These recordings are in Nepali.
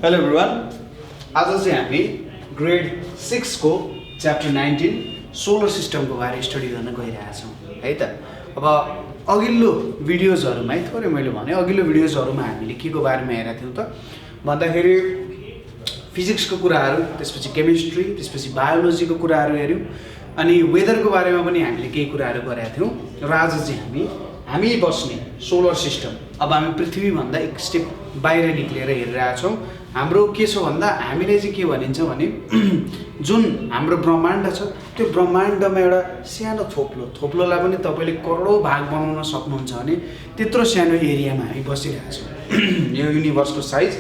हेलो एभ्रिवान, आज चाहिँ हामी ग्रेड 6 को च्याप्टर 19 सोलर सिस्टमको बारे स्टडी गर्न गइरहेछौँ है त। अब अघिल्लो भिडियोजहरुमा थोरै मैले भने अघिल्लो भिडियोजहरुमा हामीले के को बारेमा हेरेका थियौं त भन्दाखेरि फिजिक्सको कुराहरु, त्यसपछि केमिस्ट्री, त्यसपछि बायोलोजीको कुराहरु हेर्यौं अनि वेदरको बारेमा पनि हामीले केही कुराहरु गरेका थियौं। र आज चाहिँ हामी बस्ने सोलर सिस्टम, अब हामी पृथ्वी भन्दा एक स्टेप बाहिर निक्लेर हेरिरहेका छौं। हाम्रो के छ भन्दा हामीले चाहिँ के भनिन्छ भने जुन हाम्रो ब्रह्माण्ड छ त्यो ब्रह्माण्डमा एउटा सानो थोप्लोलाई पनि तपाईले करोडौं भाग बनाउन सक्नुहुन्छ भने त्यत्रो सानो एरियामा हामी बसिरहेका छौं। यो युनिभर्सको साइज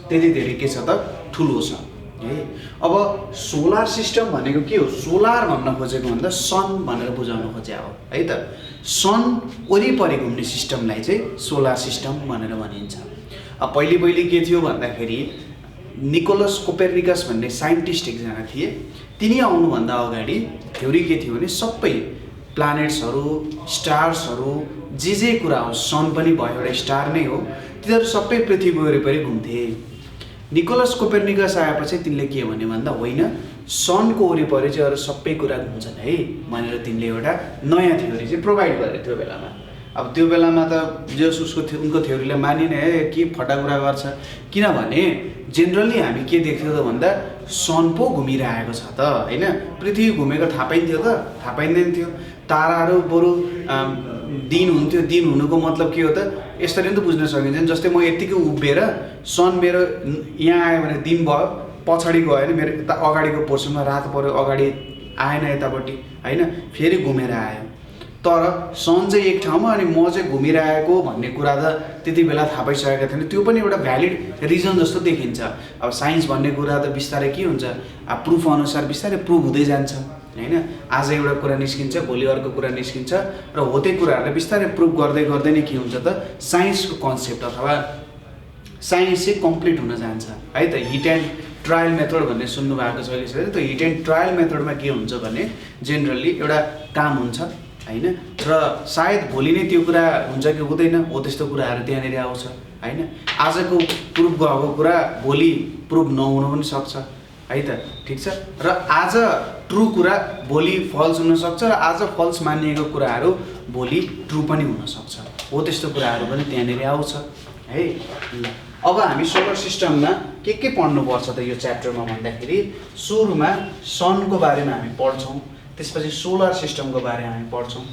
त्यति धेरै के छ त ठुलो छ है। अब सोलर सिस्टम भनेको के हो? सोलर भन्न खोजेको भन्दा सन भनेर बुझाउन खोजेको हो है त। सन वरिपरि घुम्ने सिस्टमलाई चाहिँ सोलर सिस्टम भनेर भनिन्छ। अब पहिले के थियो भन्दाखेरि निकोलस कोपेर्निकस भन्ने साइन्टिस्ट एकजना थिए। तिनी आउनु भन्दा अगाडि थ्योरी के थियो भने सबै प्लानेट्सहरु, स्टार्सहरु, जे कुरा हो, सन पनि भयो एउटा स्टार नै हो, तिनीहरु सबै पृथ्वी वरिपरि घुम्थे। निकोलस कोपेर्निकस आएपछि तिनले के भने भन्दा होइन, सनको वरिपरि चाहिँ अरु सबै कुरा घुम्छन् है भनेर तिनले एउटा नयाँ थ्योरी चाहिँ प्रोभाइड गरे त्यो बेलामा। अब त्यो बेलामा त जस उनको थ्योरीले मानिन है, के फटा कुरा गर्छ, किनभने जेनरली हामी के देख्थ्यौ त भन्दा सन पो घुमिरहेको छ त हैन, पृथ्वी घुमेको थाहा पाइन्थ्यो त? थाहा पाइँदैन थियो। ताराहरू बरु दिन हुन्थ्यो। दिन हुनुको मतलब के हो त? यसरी नि त बुझ्न सकिन्छ। जस्तै म यतिकै उभिएर सन मेरो यहाँ आयो भने दिन भयो, पछाडि गयो भने मेरो यता अगाडिको पोर्सनमा रात पर्यो, अगाडि आएन यतापट्टि हैन, फेरि घुमेर आयो। तर सन चाहिँ एक ठाउँमा अनि म चाहिँ घुमिरहेको भन्ने कुरा त त्यति बेला थाहा पाइसकेका थिएन। त्यो पनि एउटा भ्यालिड रिजन जस्तो देखिन्छ। अब साइन्स भन्ने कुरा त बिस्तारै के हुन्छ, अब प्रुफ अनुसार बिस्तारै प्रुभ हुँदै जान्छ हैन। आज एउटा कुरा निस्किन्छ, भोलि अर्को कुरा निस्किन्छ र हो त्यो कुराहरुलाई बिस्तारै प्रुभ गर्दै नै के हुन्छ त साइन्सको कन्सेप्ट अथवा साइन्स चाहिँ कम्प्लिट हुन जान्छ है त। हिट एन्ड ट्रायल मेथड भन्ने सुन्नु भएको छ कि छैन? त्यो हिट एन्ड ट्रायल मेथडमा के हुन्छ भने जेनरली एउटा काम हुन्छ हैन, र सायद भोलि नै त्यो कुरा हुन्छ कि हुँदैन, हो त्यस्तो कुराहरु त्यहाँनेरि आउँछ हैन। आजको प्रुफ भएको कुरा भोलि प्रुफ नहुन पनि सक्छ है त, ठीक छ। र आज ट्रु कुरा भोलि फल्स हुन सक्छ र आज फल्स मानिएको कुराहरु भोलि ट्रु पनि हुन सक्छ। हो त्यस्तो कुराहरु पनि त्यहाँनेरि आउँछ है। ल अब हामी सोलर सिस्टममा के पढ्नु पर्छ त यो च्याप्टरमा भन्दाखेरि सुरुमा सनको बारेमा हामी पढ्छौं, त्यसपछि सोलर सिस्टमको बारेमा हामी पढ्छौं,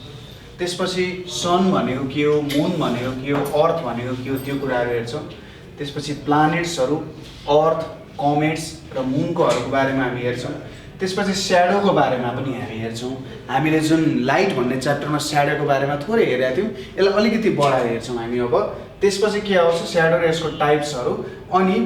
त्यसपछि सन भनेको के हो, मुन भनेको के हो, अर्थ भनेको के हो त्यो कुराहरु हेर्छौं, त्यसपछि प्लानेट्सहरु, अर्थ, कमेट्स र मुनकोहरुको बारेमा हामी हेर्छौं, त्यसपछि स्याडोको बारेमा पनि हामी हेर्छौं। हामीले जुन लाइट भन्ने च्याप्टरमा स्याडोको बारेमा थोरै हेरेका थियौं, यसलाई अलिकति बढाएर हेर्छौं हामी अब। त्यसपछि के आउँछ स्याडो र यसको टाइप्सहरु, अनि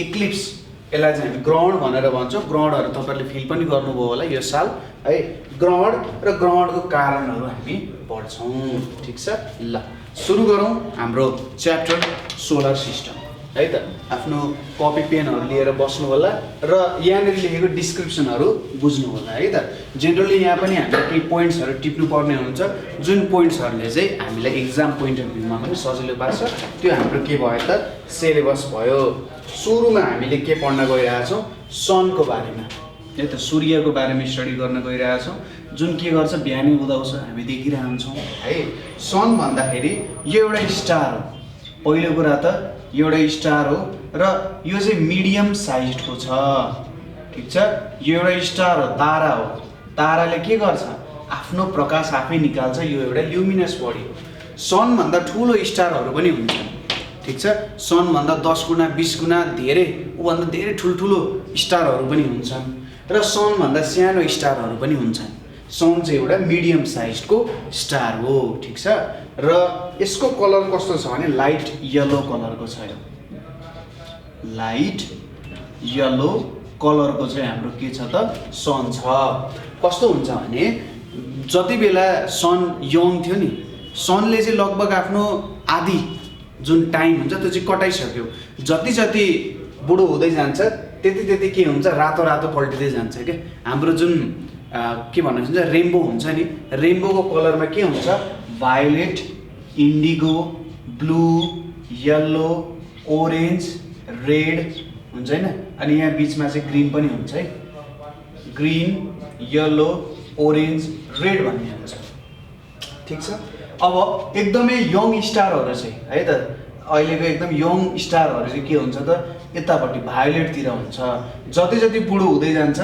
इक्लिप्स, यसलाई चाहिँ हामी ग्रहण भनेर भन्छौं। ग्रहणहरु तपाईहरुले फिल पनि गर्नुभयो होला यो साल है। ग्रहण र ग्रहणको कारणहरु हामी पढ्छौं, ठीक छ। ल सुरु गरौँ हाम्रो च्याप्टर सोलर सिस्टम है त। आफ्नो कपी पेनहरु लिएर बस्नु होला र यहाँनेर लेखेको डिस्क्रिप्सनहरु बुझ्नु होला है त। जेनरली यहाँ पनि हामीले केही पोइन्ट्सहरु टिप्नु पर्ने हुन्छ, जुन पोइन्ट्सहरुले चाहिँ हामीलाई एक्जाम पोइन्ट अफ भ्यूमा पनि सजिलो पार्छ। त्यो हाम्रो के भयो त सिलेबस भयो। सुरुमा हामीले के पढ्न गइरहेछौं? सनको बारेमा है त, सूर्यको बारेमा स्टडी गर्न गइरहेछौं, जुन के गर्छ बिहानै उदाउँछ हामी देखिरहन्छौं है। सन भन्दाखेरि यो एउटा स्टार हो। पहिलो कुरा त यो एउटा स्टार हो र यो चाहिँ मिडियम साइजको छ, ठीक छ। यो एउटा स्टार हो, तारा हो। ताराले के गर्छ? आफ्नो प्रकाश आफै निकाल्छ। यो एउटा ल्युमिनस बडी हो। सन भन्दा ठूलो स्टारहरु पनि हुन्छन्, ठीक छ। सन भन्दा 10 गुणा 20 गुणा धेरै, उ भन्दा धेरै ठुलठुलो स्टारहरु पनि हुन्छन् र सन भन्दा सानो स्टारहरु पनि हुन्छन्। सन चाहिँ एउटा मिडियम साइजको स्टार हो, ठीक छ। र यसको कलर कस्तो छ भने लाइट येलो कलरको छ। यो लाइट येलो कलरको चाहिँ हाम्रो के छ त सन छ। कस्तो हुन्छ भने जति बेला सन यङ थियो नि, सनले चाहिँ लगभग आफ्नो आधी जुन टाइम हुन्छ त्यो चाहिँ कटाइसक्यो। जति जति बुढो हुँदै जान्छ त्यति के हुन्छ, रातो रातो पल्टिँदै जान्छ के। हाम्रो जुन के भन्नु हुन्छ रेनबो हुन्छ नि, रेनबोको कलरमा के हुन्छ? Violate, indigo, blue, yellow, orange, red हुन्छ हैन, अनि यहाँ बिचमा चाहिँ ग्रीन पनि हुन्छ है, ग्रीन, येलो, ओरेन्ज, रेड भन्ने हुन्छ। ठिक छ। अब एकदमै यङ स्टारहरू चाहिँ है त, अहिलेको एकदम यङ स्टारहरू चाहिँ के हुन्छ त, यतापट्टि भायोलेटतिर हुन्छ। जति जति बुढो हुँदै जान्छ,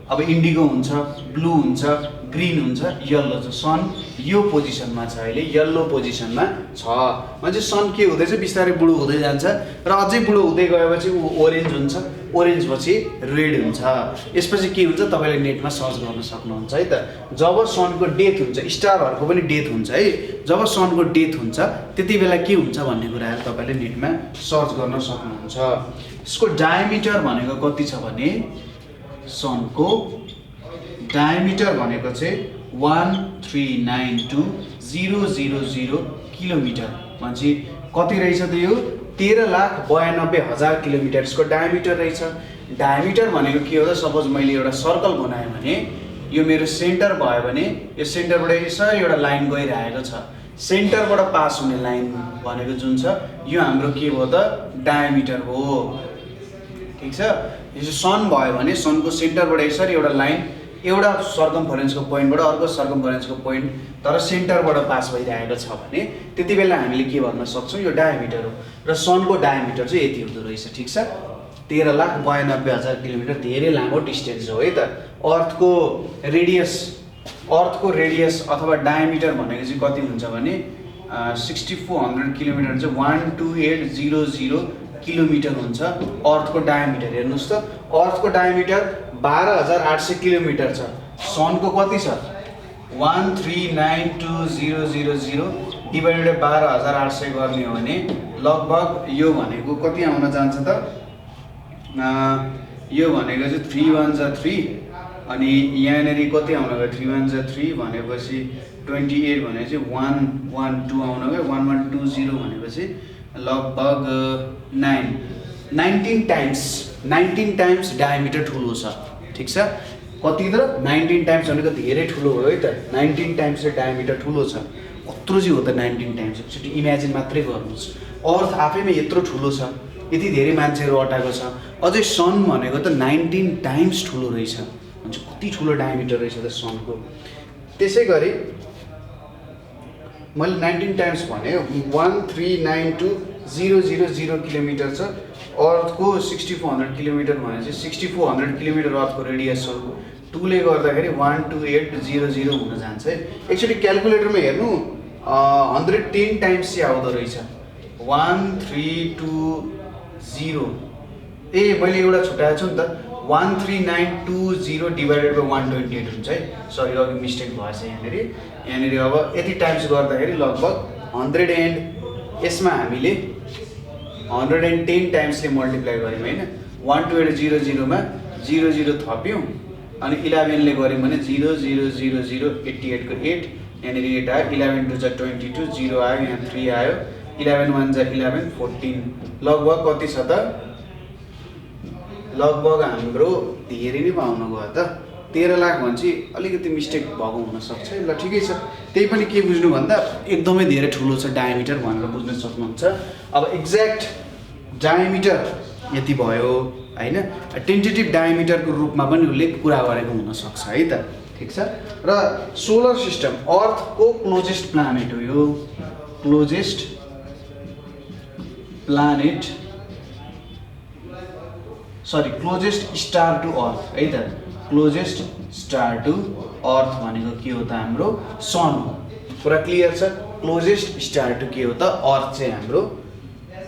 अब इन्डिगो हुन्छ, ब्लू हुन्छ, ग्रीन हुन्छ, येल्लो छ। सन यो पोजिसनमा छ अहिले, येल्लो पोजिसनमा छ। म्हणजे सन के हुँदैछ, बिस्तारै बुढो हुँदै जान्छ र अझै बुढो हुँदै गएपछि ऊ ओरेन्ज हुन्छ, ओरेन्ज पछि रेड हुन्छ। यसपछि के हुन्छ तपाईँले नेटमा सर्च गर्न सक्नुहुन्छ है त। जब सनको डेथ हुन्छ, स्टारहरूको पनि डेथ हुन्छ है, जब सनको डेथ हुन्छ त्यति बेला के हुन्छ भन्ने कुराहरू तपाईँले नेटमा सर्च गर्न सक्नुहुन्छ। यसको डायमिटर भनेको कति छ भने, सनको डायमिटर भनेको चाहिँ 1392000 किलोमिटर। भनेपछि कति रहेछ त यो, 13,92,000 किलोमिटर यसको डायमिटर रहेछ। डायमिटर भनेको के हो त, सपोज मैले एउटा सर्कल बनाएँ भने यो मेरो सेन्टर भयो भने यो सेन्टरबाट यसरी एउटा लाइन गइरहेको छ, सेन्टरबाट पास हुने लाइन भनेको जुन छ यो हाम्रो के हो त, डायमिटर हो। ठिक छ। यो सन भयो भने सनको सेन्टरबाट यसरी एउटा लाइन एउटा सर्कमफरेन्सको पोइन्टबाट अर्को सर्कमफरेन्सको पोइन्ट तर सेन्टरबाट पास भइरहेको छ भने त्यति बेला हामीले के भन्न सक्छौँ, यो डायमिटर हो। र सनको डायमिटर चाहिँ यति हुँदो रहेछ। ठिक छ। 13,92,000 किलोमिटर धेरै लामो डिस्टेन्स हो है त। अर्थको रेडियस अथवा डायमिटर भनेको चाहिँ कति हुन्छ भने 6400 किलोमिटर चाहिँ 12800 किलोमिटर हुन्छ अर्थको डायमिटर। हेर्नुहोस् त, अर्थको डायमिटर 12,800 किलोमिटर छ, सनको कति छ 1392000 डिभाइडेड 12,800 गर्ने हो भने लगभग यो भनेको कति आउन जान्छ त, यो भनेको चाहिँ 3 1 जा 3 अनि यहाँनिर कति आउन गयो, 3 1 जा 3 भनेपछि 28 भनेपछि 112 आउन गयो, 1120 भनेपछि लगभग 19 टाइम्स डायमिटर ठुलो छ। ठिक छ। कति त 19 टाइम्स भनेको धेरै ठुलो हो है त। 19 टाइम्स चाहिँ डायमिटर ठुलो छ। कत्रो चाहिँ हो त 19 टाइम्स, एकचोटि इमेजिन मात्रै गर्नुहोस्। अर्थ आफैमा यत्रो ठुलो छ, यति धेरै मान्छेहरू अटाएको छ, अझै सन भनेको त 19 टाइम्स ठुलो रहेछ। हुन्छ कति ठुलो डायमिटर रहेछ त सनको। त्यसै गरी मैले 19 टाइम्स भने 1392000 किलोमिटर छ। अर्थको 6400 किलोमिटर भनेपछि 6400 किलोमिटर अर्थको रेडियस हो। 2 ले गर्दाखेरि 12800 हुन जान्छ है। एकचोटि क्यालकुलेटरमा हेर्नु 110 टाइम्स चाहिँ आउँदो रहेछ, 1320। ए मैले एउटा छुट्याएको छु नि त, 13920 डिभाइडेड बाई 128 हुन्छ है। सरी अघि मिस्टेक भएछ यहाँनिर अब यति टाइम्स गर्दाखेरि लगभग 100 एन्ड यसमा हामीले 110 टाइम्सले मल्टिप्लाई गऱ्यौँ होइन। 12800 मा 00 थप्यौँ अनि 11 ले गऱ्यौँ भने 0000 88 को 8 यहाँनिर 8 आयो, 11 2 जा 22 0 आयो, यहाँ 3 आयो, 11 1 जा 11 14 लगभग कति छ त, लगभग हाम्रो धेरै नै पाउनु गयो त 13 लाख भन्छ। अलिकति मिस्टेक भएको हुनसक्छ। ल ठिकै छ। त्यही पनि के बुझ्नु भन्दा एकदमै धेरै ठुलो छ डायमिटर भनेर बुझ्न सक्नुहुन्छ। अब एक्ज्याक्ट डायमिटर यति भयो होइन, टेन्टेटिभ डायमिटरको रूपमा पनि उसले कुरा गरेको हुनसक्छ है त। ठिक छ। र सोलर सिस्टम अर्थको क्लोजेस्ट प्लानेट हो यो, closest planet sorry closest star to earth है त। क्लोजेस्ट स्टार टु अर्थ भनेको के हो त, हाम्रो सन हो। पुरा क्लियर छ। क्लोजेस्ट स्टार टु के हो त, अर्थ चाहिँ हाम्रो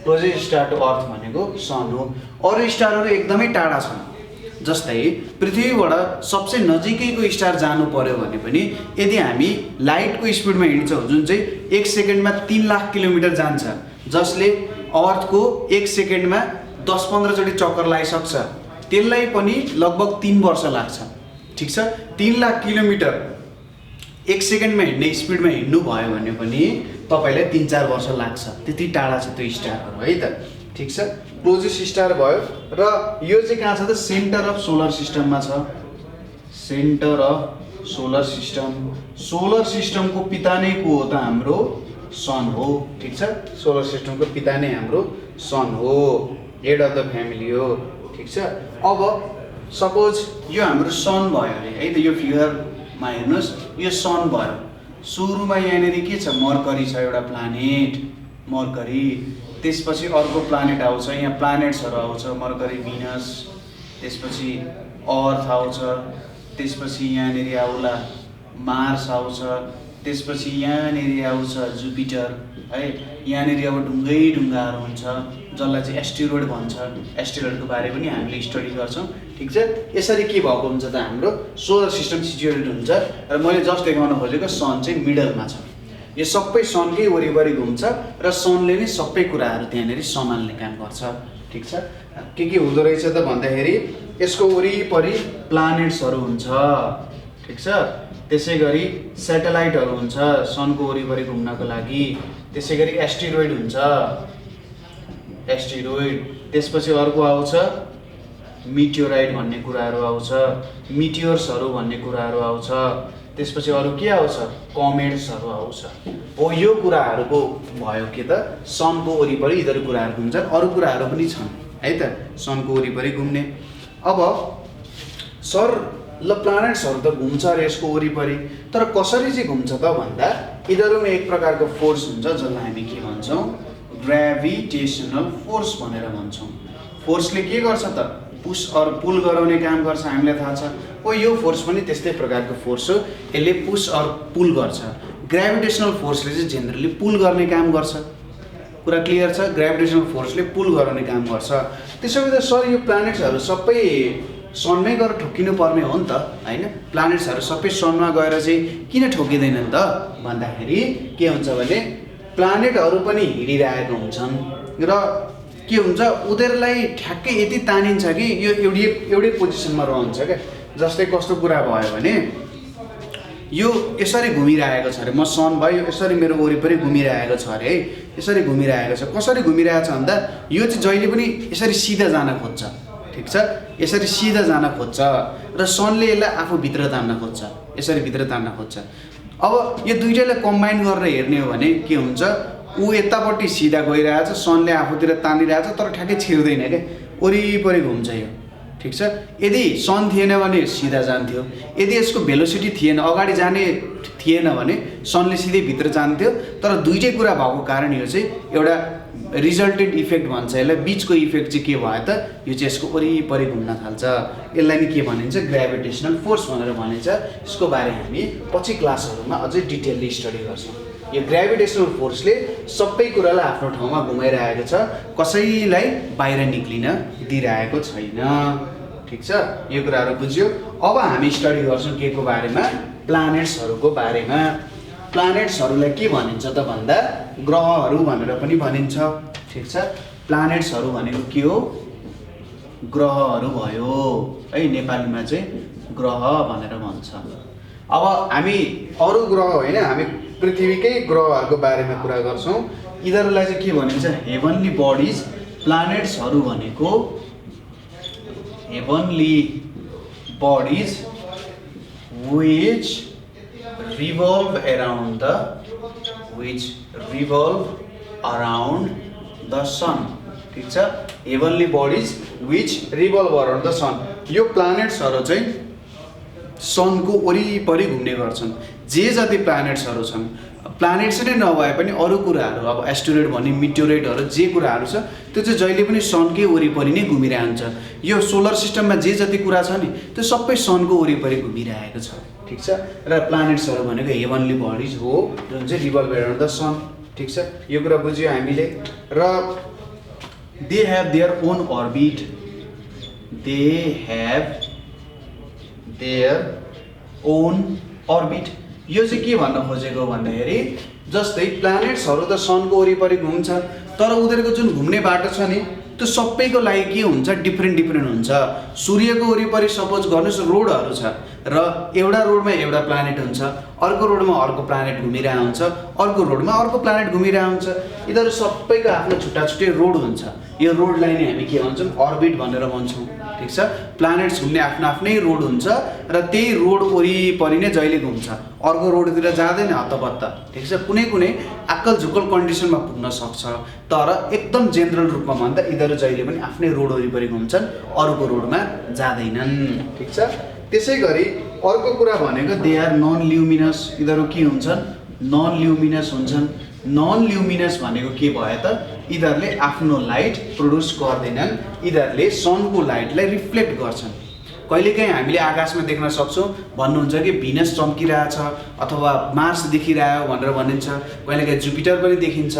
क्लोजेस्ट स्टार टु अर्थ भनेको सन हो। अरू स्टारहरू एकदमै टाढा छन्। जस्तै पृथ्वीबाट सबसे नजिकैको स्टार जानु पर्यो भने पनि यदि हामी लाइटको स्पिडमा हिँड्छौँ जुन चाहिँ 1 सेकेन्डमा 3 लाख किलोमिटर जान्छ, जसले अर्थको 1 सेकेन्डमा 10-15 चोटि चक्कर लगाइसक्छ, त्यसलाई पनि लगभग 3 वर्ष लाग्छ। ठिक छ। 3 लाख किलोमिटर 1 सेकेन्डमा हिँड्ने स्पिडमा हिँड्नु भयो भने पनि तपाईँलाई 3-4 वर्ष लाग्छ। त्यति टाढा छ त्यो स्टारहरू है त। ठिक छ। क्लोजेस्ट स्टार भयो र यो चाहिँ कहाँ छ त, सेन्टर अफ सोलर सिस्टममा छ। Centre of solar system. Solar सिस्टमको पिता नै को हो त, हाम्रो सन हो। ठिक छ। सोलर सिस्टमको पिता नै हाम्रो सन हो। हेड अफ द फ्यामिली हो, ठिक छ। अब सपोज यो हाम्रो सन भयो अरे है त, यो फिगरमा हेर्नुहोस् यो सन भयो। सुरुमा यहाँनिर के छ, मर्करी छ एउटा प्लानेट, मर्करी। त्यसपछि अर्को प्लानेट आउँछ, यहाँ प्लानेट्सहरू आउँछ, मर्करी, भिनस, त्यसपछि अर्थ आउँछ, त्यसपछि यहाँनिर आउला मार्स आउँछ, त्यसपछि यहाँनिर आउँछ जुपिटर है। यहाँनिर अब ढुङ्गाहरू हुन्छ जसलाई चाहिँ एस्टेरोइड भन्छ। एस्टेरोइडको बारे पनि हामीले स्टडी गर्छौँ, ठिक छ। यसरी के भएको हुन्छ त, हाम्रो सोलर सिस्टम सिचुएटेड हुन्छ। र मैले जस्ट देखाउन खोजेको सन चाहिँ मिडलमा छ। यो सबै सनकै वरिपरि घुम्छ र सनले नै सबै कुराहरू त्यहाँनिर सम्हाल्ने काम गर्छ, ठिक छ। के हुँदो रहेछ त भन्दाखेरि यसको वरिपरि प्लानेट्सहरू हुन्छ, ठिक छ। त्यसै गरी सेटेलाइटहरू हुन्छ सनको वरिपरि घुम्नको लागि। त्यसै गरी एस्टेरोइड हुन्छ, एस्टेरोइड। त्यसपछि अर्को आउँछ मिटियोराइड भन्ने कुराहरू आउँछ, मिटियोर्सहरू भन्ने कुराहरू आउँछ। त्यसपछि अरू के आउँछ, कमेट्सहरू आउँछ। हो यो कुराहरूको भयो के त, सनको वरिपरि यिनीहरू कुराहरू घुम्छन्। अरू कुराहरू पनि छन् है त सनको वरिपरि घुम्ने। अब सर ल प्लानेट्सहरू त घुम्छ अरे यसको वरिपरि, तर कसरी चाहिँ घुम्छ त भन्दा यिनीहरूमा एक प्रकारको फोर्स हुन्छ जसलाई हामी के भन्छौँ, ग्रेभिटेसनल फोर्स भनेर भन्छौँ। फोर्सले के गर्छ त, पुस अर पुल गराउने काम गर्छ, हामीलाई थाहा छ। हो यो फोर्स पनि त्यस्तै प्रकारको फोर्स हो, यसले पुस अर पुल गर्छ। ग्रेभिटेसनल फोर्सले चाहिँ जेनरली पुल गर्ने काम गर्छ। कुरा क्लियर छ, ग्रेभिटेसनल फोर्सले पुल गराउने काम गर्छ। त्यसो भए त सर यो प्लानेट्सहरू सबै सनमै गएर ठोकिनु पर्ने हो नि त हैन, प्लानेट्सहरू सबै सनमा गएर चाहिँ किन ठोकिँदैनन् त भन्दाखेरि के हुन्छ भने प्लानेटहरू पनि हिँडिरहेको हुन्छन् र के हुन्छ उनीहरूलाई ठ्याक्कै यति तानिन्छ कि यो एउटै पोजिसनमा रहन्छ क्या। जस्तै कस्तो कुरा भयो भने यो यसरी घुमिरहेको छ अरे, म सन भयो यसरी मेरो वरिपरि घुमिरहेको छ अरे है, यसरी घुमिरहेको छ। कसरी घुमिरहेको छ भन्दा यो चाहिँ जहिले पनि यसरी सिधा जान खोज्छ, ठिक छ। यसरी सिधा जान खोज्छ र सनले यसलाई आफूभित्र तान्न खोज्छ, यसरी भित्र तान्न खोज्छ। अब यो दुइटैलाई कम्बाइन गरेर हेर्ने हो भने के हुन्छ, ऊ यतापट्टि सिधा गइरहेछ, सनले आफूतिर तानिरहेछ, तर ठ्याक्कै छिर्दैन क्या, वरिपरि घुम्छ यो, ठिक छ। यदि सन थिएन भने सिधा जान्थ्यो, यदि यसको भेलोसिटी थिएन, अगाडि जाने थिएन भने सनले सिधै भित्र जान्थ्यो। तर दुइटै कुरा भएको कारण यो चाहिँ एउटा रिजल्टेड इफेक्ट भन्छ यसलाई। बिचको इफेक्ट चाहिँ के भयो त, यो चाहिँ यसको वरिपरि घुम्न थाल्छ। यसलाई नै के भनिन्छ, ग्रेभिटेसनल फोर्स भनेर भनिन्छ। यसको बारे हामी पछि क्लासहरूमा अझै डिटेलली स्टडी गर्छौँ। यो ग्रेभिटेसनल फोर्सले सबै कुरालाई आफ्नो ठाउँमा घुमाइरहेको छ, कसैलाई बाहिर निक्लिन दिइरहेको छैन, ठिक छ। यो कुराहरू बुझ्यो। अब हामी स्टडी गर्छौँ के को बारेमा, प्लानेट्सहरूको बारेमा। प्लानेट्सहरूलाई के भनिन्छ त भन्दा ग्रहहरू भनेर पनि भनिन्छ, ठिक छ। प्लानेट्सहरू भनेको के हो, ग्रहहरू भयो है, नेपालीमा चाहिँ ग्रह भनेर भन्छ। अब हामी अरू ग्रह होइन, हामी पृथ्वीकै ग्रहहरूको बारेमा कुरा गर्छौँ। यिनीहरूलाई चाहिँ के भनिन्छ, हेभनली बडिज। प्लानेट्सहरू भनेको heavenly bodies which revolve around the sun, ठिक छ। Heavenly bodies which revolve around the sun। यो प्लानेट्सहरू चाहिँ सनको वरिपरि घुम्ने गर्छन्। जे जति प्लानेट्सहरू छन्, प्लानेट्स नै नभए पनि अरू कुराहरू, अब एस्टेरोइड भन्ने मिटियोराइडहरू जे कुराहरू छ त्यो चाहिँ जहिले पनि सनकै वरिपरि नै घुमिरहन्छ। यो सोलर सिस्टममा जे जति कुरा छ नि त्यो सबै सनको वरिपरि घुमिरहेको छ, ठिक छ। र प्लानेट्सहरू भनेको हेभनली बडिज हो जुन चाहिँ रिभल्भ अराउन्ड द सन, ठिक छ। यो कुरा बुझ्यो हामीले। र they have their own orbit, they have their own orbit. यो चाहिँ के भन्न खोजेको भन्दाखेरि जस्तै प्लानेट्सहरू त सनको वरिपरि घुम्छ, तर उनीहरूको जुन घुम्ने बाटो छ नि त्यो सबैको लागि के हुन्छ, डिफ्रेन्ट हुन्छ। सूर्यको वरिपरि सपोज गर्नुहोस् रोडहरू छ र एउटा रोडमा एउटा प्लानेट हुन्छ, अर्को रोडमा अर्को प्लानेट घुमिरहेको हुन्छ, अर्को रोडमा अर्को प्लानेट घुमिरहेको हुन्छ। यिनीहरू सबैको आफ्नो छुट्टा छुट्टै रोड हुन्छ। यो रोडलाई नै हामी के भन्छौँ अर्बिट भनेर भन्छौँ ठिक छ। प्लानेट्स घुम्ने आफ्नो आफ्नै रोड हुन्छ र त्यही रोड वरिपरि नै जहिले घुम्छ, अर्को रोडतिर जाँदैन हत्तपत्त ठिक छ। कुनै कुनै आक्कल झुक्कल कन्डिसनमा पुग्न सक्छ, तर एकदम जेनरल रूपमा भन्दा यिनीहरू जहिले पनि आफ्नै रोड वरिपरि घुम्छन्, अरूको रोडमा जाँदैनन् ठिक छ। त्यसै गरी अर्को कुरा भनेको दे आर नन ल्युमिनस, यिनीहरू के हुन्छन् नन ल्युमिनस हुन्छन्। नन ल्युमिनस भनेको के भयो त यिनीहरूले आफ्नो लाइट प्रड्युस गर्दैनन्, यिनीहरूले सनको लाइटलाई रिफ्लेक्ट गर्छन्। कहिलेकाहीँ हामीले आकाशमा देख्न सक्छौँ, भन्नुहुन्छ कि भिनस चम्किरहेछ अथवा मार्स देखिरह्यो भनेर भनिन्छ, कहिलेकाहीँ जुपिटर पनि देखिन्छ।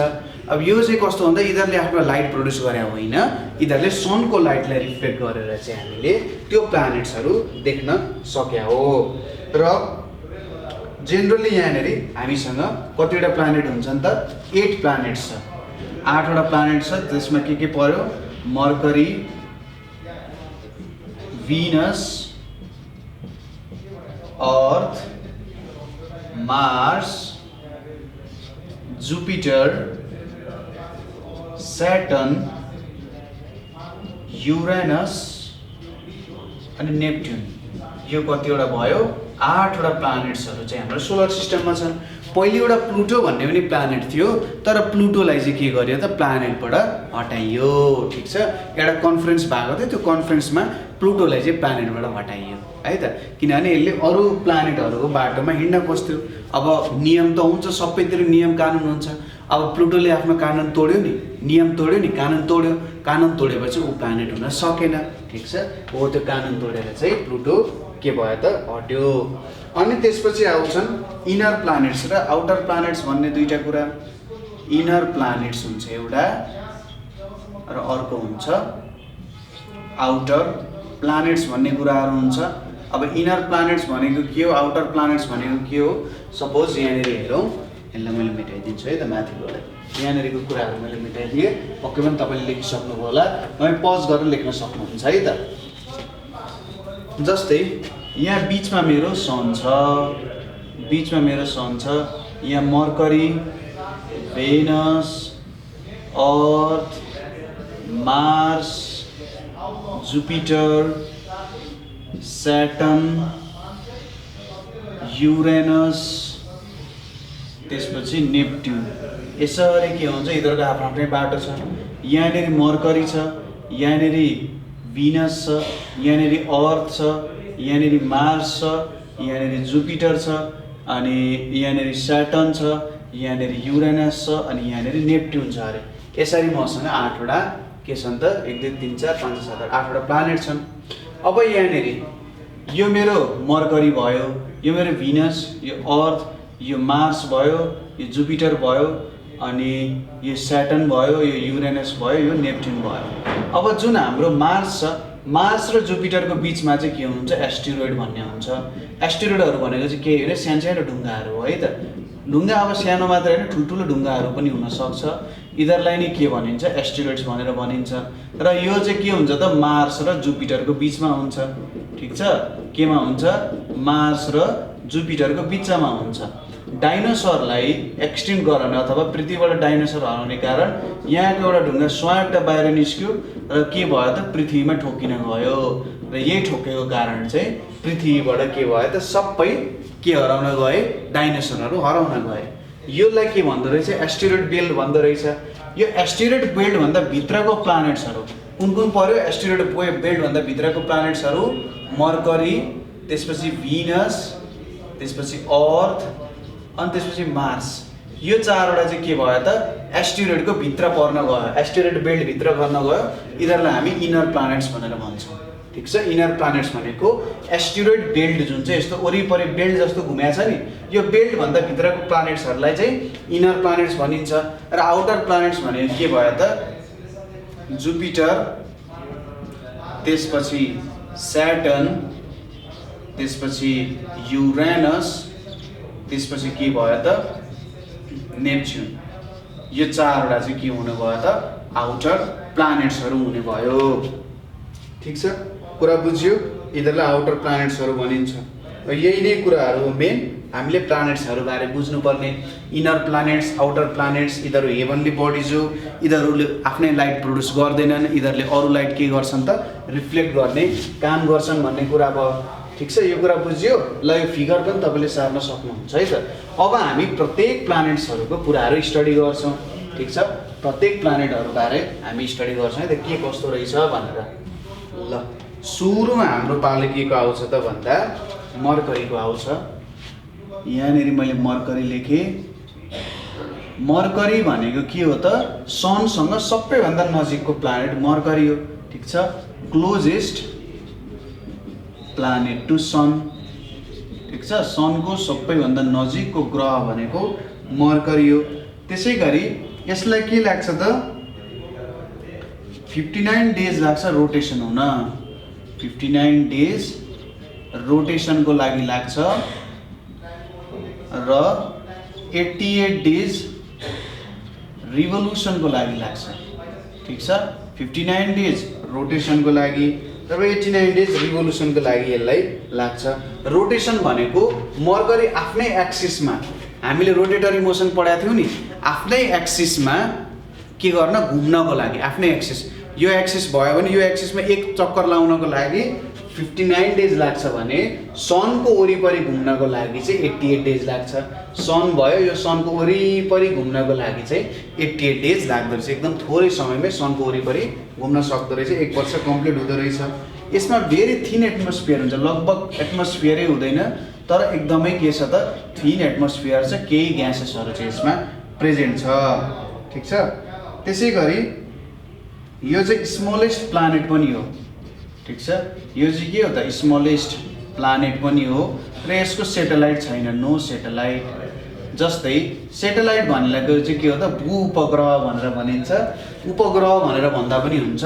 अब यो चाहिँ कस्तो भन्दा यिनीहरूले आफ्नो लाइट प्रड्युस गरे होइन, यिनीहरूले सनको लाइटलाई रिफ्लेक्ट गरेर चाहिँ हामीले त्यो प्लानेट्सहरू देख्न सक्या हो। र जेनरली यहाँनिर हामीसँग कतिवटा प्लानेट हुन्छन् त 8 प्लानेट्स छ, 8वटा प्लानेट छ। त्यसमा के पर्यो मर्करी, भिनस, अर्थ, मार्स, जुपिटर, सैटर्न, युरेनस अनि नेप्ट्युन। यो कतिवटा भयो 8वटा प्लानेट्सहरू चाहिँ हाम्रो सोलर सिस्टममा छन्। पहिले एउटा प्लुटो भन्ने पनि प्लानेट थियो, तर प्लुटोलाई चाहिँ के गर्यो त प्लानेटबाट हटाइयो ठिक छ। एउटा कन्फरेन्स भएको थियो, त्यो कन्फरेन्समा प्लुटोलाई चाहिँ प्लानेटबाट हटाइयो है त, किनभने यसले अरू प्लानेटहरूको बाटोमा हिँड्न खोज्थ्यो। अब नियम त हुन्छ, सबैतिर नियम कानुन हुन्छ। अब प्लुटोले आफ्नो कानुन तोड्यो नि, नियम तोड्यो नि, कानुन तोड्यो, कानुन तोडेपछि ऊ प्लानेट हुन सकेन ठिक छ। हो त्यो कानुन तोडेर चाहिँ प्लुटो के भयो त हट्यो। अनि त्यसपछि आउँछन् इनर प्लानेट्स र आउटर प्लानेट्स भन्ने दुईटा कुरा। इनर प्लानेट्स हुन्छ एउटा र अर्को हुन्छ आउटर प्लानेट्स भन्ने कुराहरू हुन्छ। अब इनर प्लानेट्स भनेको के हो, आउटर प्लानेट्स भनेको के हो, सपोज यहाँनिर हेरौँ, यसलाई मैले मेटाइदिन्छु है त माथिबाट। यहाँनिरको कुराहरू मैले मेटाइदिएँ, पक्कै पनि तपाईँले लेखिसक्नुभयो होला, मैले पज गरेर लेख्न सक्नुहुन्छ है त। जस्तै यहाँ बिचमा मेरो सन छ, बिचमा मेरो सन छ, यहाँ मर्करी, भेनस, अर्थ, मार्स, जुपिटर, सैटर्न, युरेनस, त्यसपछि नेप्ट्युन। यसरी के हुन्छ यिनीहरूको आफ्नो आफ्नै बाटो छ। यहाँनिर मर्करी छ, यहाँनिर भिनस छ, यहाँनिर अर्थ छ, यहाँनिर मार्स छ, यहाँनिर जुपिटर छ, अनि यहाँनिर सैटर्न छ, यहाँनिर युरेनस छ, अनि यहाँनिर नेप्ट्युन छ अरे। यसरी मसँग 8वटा के छन् त 1 2 3 4 5 6 7 8वटा प्लानेट छन्। अब यहाँनिर यो मेरो मर्करी भयो, यो मेरो भिनस, यो अर्थ, यो मार्स भयो, यो जुपिटर भयो, अनि यो सैटर्न भयो, यो युरेनस भयो, यो नेप्ट्युन भयो। अब जुन हाम्रो मार्स छ, मार्स र जुपिटरको बिचमा चाहिँ के हुन्छ एस्टेरोइड भन्ने हुन्छ। एस्टेरोइडहरू भनेको चाहिँ के हो, सानो सानो ढुङ्गाहरू हो है त। ढुङ्गा अब सानो मात्र होइन, ठुल्ठुलो ढुङ्गाहरू पनि हुनसक्छ। यिनीहरूलाई नै के भनिन्छ एस्टेरोइड्स भनेर भनिन्छ। र यो चाहिँ के हुन्छ त मार्स र जुपिटरको बिचमा हुन्छ ठिक छ। केमा हुन्छ मार्स र जुपिटरको बिचमा हुन्छ। डाइनोसरलाई एक्सटिन्क्ट गराउने अथवा पृथ्वीबाट डाइनोसर हराउने कारण यहाँको एउटा ढुङ्गा स्वाट बाहिर निस्क्यो र के भयो त पृथ्वीमा ठोकिन गयो, र यही ठोकेको कारण चाहिँ पृथ्वीबाट के भयो त सबै के हराउन गए, डाइनोसरहरू हराउन गए। योलाई के भन्दो रहेछ एस्टेरोइड बेल्ट भन्दो रहेछ। यो एस्टेरोइड बेल्ट भन्दा भित्रको प्लानेट्सहरू कुन कुन पर्यो, एस्टेरोइड बेल्ट भन्दा भित्रको प्लानेट्सहरू मर्करी, त्यसपछि भिनस, त्यसपछि अर्थ अनि त्यसपछि मार्स। यो 4वटा चाहिँ के भयो त एस्टेरोइडको भित्र पर्न गयो, एस्टेरोइड बेल्ट भित्र गर्न गयो। यिनीहरूलाई हामी इनर प्लानेट्स भनेर भन्छौँ ठिक छ। इनर प्लानेट्स भनेको एस्टेरोइड बेल्ट जुन चाहिँ यस्तो वरिपरि बेल्ट जस्तो घुमेको छ नि, यो बेल्ट भन्दा भित्रको प्लानेट्सहरूलाई चाहिँ इनर प्लानेट्स भनिन्छ। र आउटर प्लानेट्स भनेको के भयो त जुपिटर, त्यसपछि सैटर्न, त्यसपछि युरेनस, त्यसपछि के भयो त नेप्च्युन। यो 4वटा चाहिँ के हुने भयो त आउटर प्लानेट्सहरू हुने भयो ठिक छ। कुरा बुझ्यो, यिनीहरूलाई आउटर प्लानेट्सहरू भनिन्छ। यही नै कुराहरू हो मेन हामीले प्लानेट्सहरू बारे बुझ्नुपर्ने। इनर प्लानेट्स, आउटर प्लानेट्स, यिनीहरू हेभनली बडिज हो, यिनीहरूले आफ्नै लाइट प्रड्युस गर्दैनन्, यिनीहरूले अरू लाइट के गर्छन् त रिफ्लेक्ट गर्ने काम गर्छन् भन्ने कुरा भयो। ठिक छ, यो कुरा बुझ्यो। ल यो फिगर पनि तपाईँले सार्न सक्नुहुन्छ है त। अब हामी प्रत्येक प्लानेट्सहरूको कुराहरू स्टडी गर्छौँ। ठिक छ, प्रत्येक प्लानेटहरू बारे हामी स्टडी गर्छौँ है त, के कस्तो रहेछ भनेर। ल सुरुमा हाम्रो पालो के को आउँछ त भन्दा मर्करीको आउँछ। यहाँनिर मैले मर्करी लेखेँ। मर्करी भनेको के हो त सनसँग सबैभन्दा नजिकको प्लानेट मर्करी हो। ठिक छ, क्लोजेस्ट प्लानेट टु सन। ठिक छ, सनको सबैभन्दा नजिकको ग्रह भनेको मर्करी हो। त्यसै गरी यसलाई के लाग्छ त 59 डेज लाग्छ रोटेसन हुन। 59 डेज रोटेसनको लागि लाग्छ र 88 डेज रिभोल्युसनको लागि लाग्छ। ठिक छ, 59 डेज रोटेसनको लागि र 89 डेज रिभोल्युसनको लागि यसलाई लाग्छ। रोटेसन भनेको मर्करी आफ्नै एक्सिसमा, हामीले रोटेटरी मोसन पढाएको थियौँ नि, आफ्नै एक्सिसमा के गर्न घुम्नको लागि आफ्नै एक्सिस। यो एक्सिस भयो भने यो एक्सिसमा एक चक्कर लाउनको लागि 59 डेज लाग्छ भने सनको वरिपरि घुम्नको लागि चाहिँ 88 डेज लाग्छ। सन भयो, यो सनको वरिपरि घुम्नको लागि चाहिँ 88 डेज लाग्दो रहेछ। एकदम थोरै समयमै सनको वरिपरि घुम्न सक्दो रहेछ, 1 वर्ष कम्प्लिट हुँदो रहेछ। यसमा भेरी थिन एटमोस्फियर हुन्छ, लगभग एटमोस्फियरै हुँदैन, तर एकदमै के छ त थिन एटमोस्फियर छ, केही ग्यासेसहरू चाहिँ यसमा प्रेजेन्ट छ। ठिक छ, त्यसै गरी यो चाहिँ स्मलेस्ट प्लानेट पनि हो। ठिक छ, यो चाहिँ के हो त स्मलेस्ट प्लानेट पनि हो र यसको सेटेलाइट छैन, नो सेटेलाइट। जस्तै सेटेलाइट भनेको चाहिँ के हो त भू उपग्रह भनेर भनिन्छ। उपग्रह भनेर भन्दा पनि हुन्छ।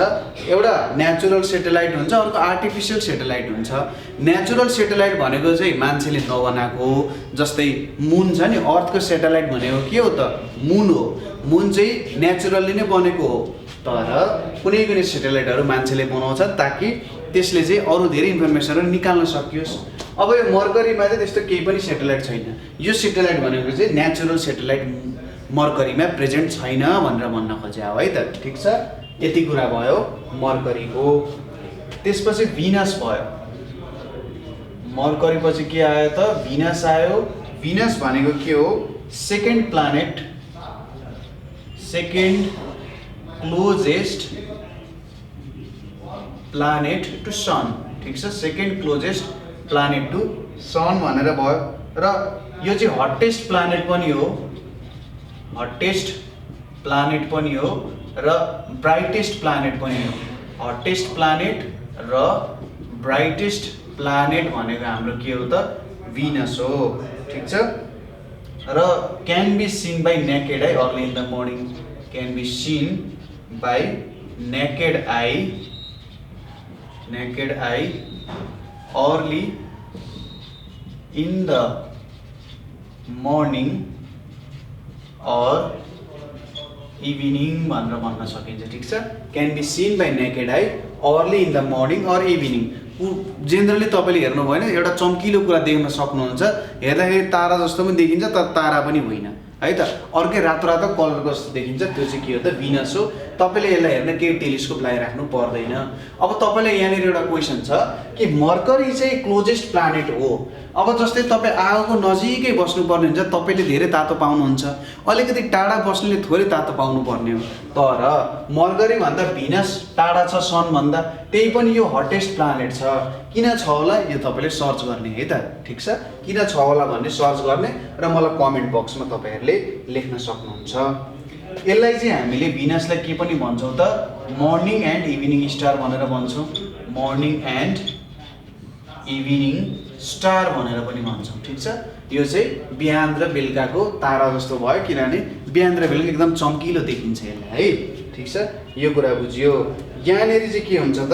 एउटा नेचुरल सेटेलाइट हुन्छ, अर्को आर्टिफिसियल सेटेलाइट हुन्छ। नेचुरल सेटेलाइट भनेको चाहिँ मान्छेले नबनाएको हो। जस्तै मुन छ नि, अर्थको सेटेलाइट भनेको के हो त मुन हो। मुन चाहिँ नेचुरल्ली नै बनेको हो, तर कुनै कुनै सेटेलाइटहरू मान्छेले बनाउँछ ताकि त्यसले चाहिँ अरू धेरै इन्फर्मेसनहरू निकाल्न सकियोस्। अब यो मर्करीमा चाहिँ त्यस्तो केही पनि सेटेलाइट छैन। यो सेटेलाइट भनेको चाहिँ नेचुरल सेटेलाइट मर्करीमा प्रेजेन्ट छैन भनेर भन्न खोजे हो है त। ठिक छ, यति कुरा भयो मर्करीको। त्यसपछि भिनस भयो। मर्करी पछि के आयो त भिनस आयो। भिनस भनेको के हो second planet, second closest planet to sun. ठिक छ, second closest planet to sun भनेर भयो। र यो चाहिँ हटेस्ट प्लानेट पनि हो, हटेस्ट प्लानेट पनि हो र ब्राइटेस्ट प्लानेट पनि हो। हटेस्ट प्लानेट र ब्राइटेस्ट प्लानेट भनेको हाम्रो के हो त भिनस हो। ठिक छ, र can be seen by naked eye early in the morning. Can be seen by naked eye, naked eye early in the morning or evening भनेर भन्न सकिन्छ। ठिक छ, can be seen by naked eye early in the morning or evening. Generally तपाईँले हेर्नु भएन, एउटा चम्किलो कुरा देख्न सक्नुहुन्छ, हेर्दाखेरि तारा जस्तो पनि देखिन्छ तर तारा पनि होइन है त। अर्कै रातो रातो कलरको जस्तो देखिन्छ, त्यो चाहिँ के हो त भिनस हो। तपाईँले यसलाई हेर्न केही टेलिस्कोप लगाइराख्नु पर्दैन। अब तपाईँलाई यहाँनिर एउटा क्वेसन छ कि मर्करी चाहिँ क्लोजेस्ट प्लानेट हो। अब जस्तै तपाईँ आगोको नजिकै बस्नुपर्ने हुन्छ, तपाईँले धेरै तातो पाउनुहुन्छ, अलिकति टाढा बस्नेले थोरै तातो पाउनुपर्ने हो। तर मर्करी भन्दा भिनस टाढा छ सनभन्दा, त्यही पनि यो हटेस्ट प्लानेट छ। किन छ होला यो तपाईँले सर्च गर्ने है त। ठिक छ, किन छ होला भन्ने सर्च गर्ने र मलाई कमेन्ट बक्समा तपाईँहरूले लेख्न सक्नुहुन्छ। यसलाई चाहिँ हामीले भिनसलाई के पनि भन्छौँ त मर्निङ एन्ड इभिनिङ स्टार भनेर भन्छौँ। मर्निङ एन्ड इभिनिङ स्टार भनेर पनि भन्छौँ। ठिक छ, यो चाहिँ बिहान र बेलुकाको तारा जस्तो भयो, किनभने बिहान र बेलुका एकदम चम्किलो देखिन्छ यसलाई है। ठिक छ, यो कुरा बुझियो। यहाँनिर चाहिँ के हुन्छ त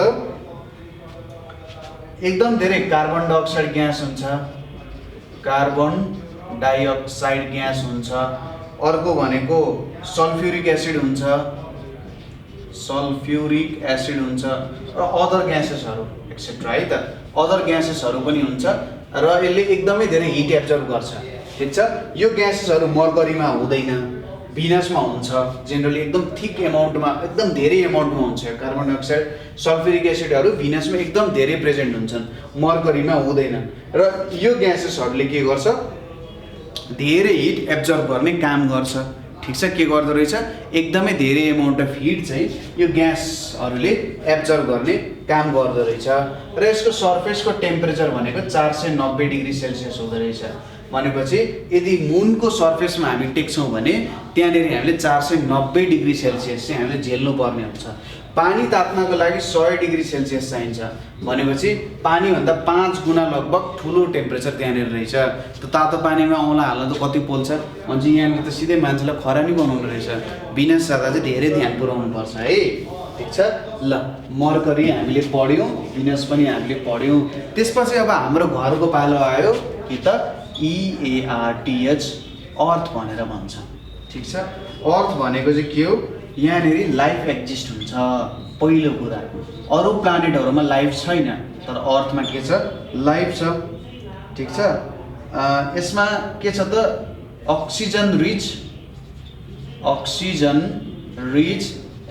एकदम धेरै कार्बन डाइअक्साइड ग्यास हुन्छ, कार्बन डाइअक्साइड ग्यास हुन्छ। अर्को भनेको सल्फ्युरिक एसिड हुन्छ, सल्फ्युरिक एसिड हुन्छ र अदर ग्यासेसहरू एक्सेट्रा है त। अदर ग्यासेसहरू पनि हुन्छ र यसले एकदमै धेरै हिट एब्जर्ब गर्छ। ठिक छ, यो ग्यासेसहरू मर्करीमा हुँदैन, भिनसमा हुन्छ। जेनरली एकदम थिक एमाउन्टमा, एकदम धेरै एमाउन्टमा हुन्छ। कार्बन डाइअक्साइड, सल्फ्युरिक एसिडहरू भिनसमा एकदम धेरै प्रेजेन्ट हुन्छन्, मर्करीमा हुँदैन। र यो ग्यासेसहरूले के गर्छ, धेरै हिट एब्जर्ब गर्ने काम गर्छ। ठिक छ, के गर्दो रहेछ, एकदमै धेरै एमाउन्ट अफ हिट चाहिँ यो ग्यासहरूले एब्जर्ब गर्ने काम गर्दो रहेछ। र यसको सर्फेसको टेम्परेचर भनेको 490 डिग्री सेल्सियस हुँदो रहेछ। भनेपछि यदि मुनको सर्फेसमा हामी टेक्छौँ भने त्यहाँनिर हामीले 490 डिग्री सेल्सियस चाहिँ हामीले झेल्नु पर्ने हुन्छ। पानी तात्नको लागि 100 डिग्री सेल्सियस चाहिन्छ। भनेपछि पानीभन्दा 5 गुणा लगभग ठुलो टेम्परेचर त्यहाँनिर रहेछ। त्यो तातो पानीमा औँला हाल्न त कति पोल्छ भन्छ, यहाँनिर त सिधै मान्छेलाई खरानी बनाउनु रहेछ। भिनस जाँदा चाहिँ धेरै ध्यान पुर्याउनु पर्छ है। ठिक छ, ल मर्करी हामीले पढ्यौँ, भिनस पनि हामीले पढ्यौँ। त्यसपछि अब हाम्रो घरको पालो आयो कि त EARTH, अर्थ भनेर भन्छ। ठिक छ, अर्थ भनेको चाहिँ के हो, यहाँनिर लाइफ एक्जिस्ट हुन्छ। पहिलो कुरा, अरू प्लानेटहरूमा लाइफ छैन, तर अर्थमा के छ, लाइफ छ। ठिक छ, यसमा के छ त, अक्सिजन रिच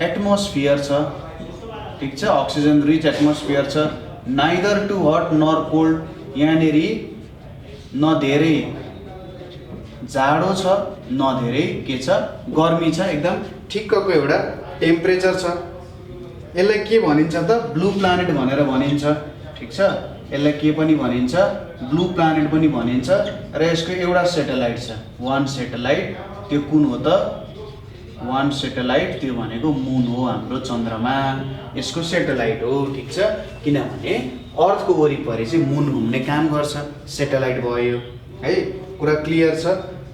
एटमोस्फियर छ। ठिक छ, अक्सिजन रिच एटमोस्फियर छ। Neither too hot nor cold, यहाँनिर न धेरै जाडो छ न धेरै के छ, गर्मी छ, एकदम ठिक्कको एउटा टेम्परेचर छ। यसलाई के भनिन्छ त, ब्लू प्लानेट भनेर भनिन्छ। ठिक छ, यसलाई के पनि भनिन्छ, ब्लू प्लानेट पनि भनिन्छ। र यसको एउटा सेटेलाइट छ, वान सेटेलाइट। त्यो कुन हो त, वान सेटेलाइट त्यो भनेको मुन हो, हाम्रो चन्द्रमा यसको सेटेलाइट हो। ठिक छ, किनभने अर्थको वरिपरि चाहिँ मुन घुम्ने काम गर्छ, सेटेलाइट भयो है, कुरा क्लियर छ।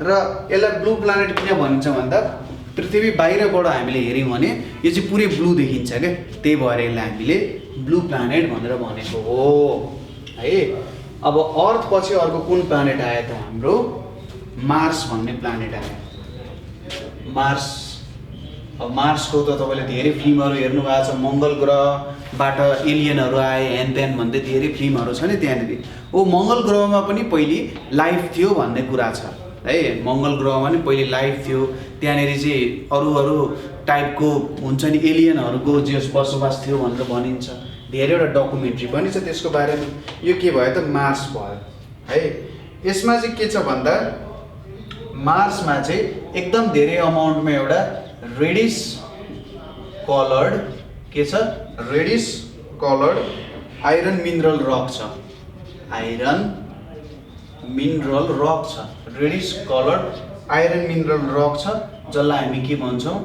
र यसलाई ब्लू प्लानेट किन भनिन्छ भन्दा पृथ्वी बाहिरबाट हामीले हेऱ्यौँ भने यो चाहिँ पुरै ब्लू देखिन्छ क्या, त्यही भएर यसलाई हामीले ब्लू प्लानेट भनेर भनेको हो है। अब अर्थ पछि अर्को कुन प्लानेट आयो त, हाम्रो मार्स भन्ने प्लानेट आयो। मार्स, अब मार्सको त तपाईँले धेरै फिल्महरू हेर्नु भएको छ, मङ्गल ग्रहबाट एलियनहरू आए हेन तेन भन्दै धेरै फिल्महरू छ नि त्यहाँनिर। मङ्गल ग्रहमा पनि पहिले लाइफ थियो भन्ने कुरा छ है। मङ्गल ग्रहमा नि पहिले लाइफ थियो, त्यहाँनिर चाहिँ अरू टाइपको हुन्छ नि एलियनहरूको जे बसोबास थियो भनेर भनिन्छ। धेरैवटा डकुमेन्ट्री पनि छ त्यसको बारेमा। यो के भयो त, मार्स भयो है। यसमा चाहिँ के छ भन्दा मार्समा चाहिँ एकदम धेरै अमाउन्टमा एउटा रेडिस कलर्ड के छ, reddish coloured iron mineral rock छ। आइरन मिनरल रक छ, reddish coloured iron mineral rock छ, जसलाई हामी के भन्छौँ,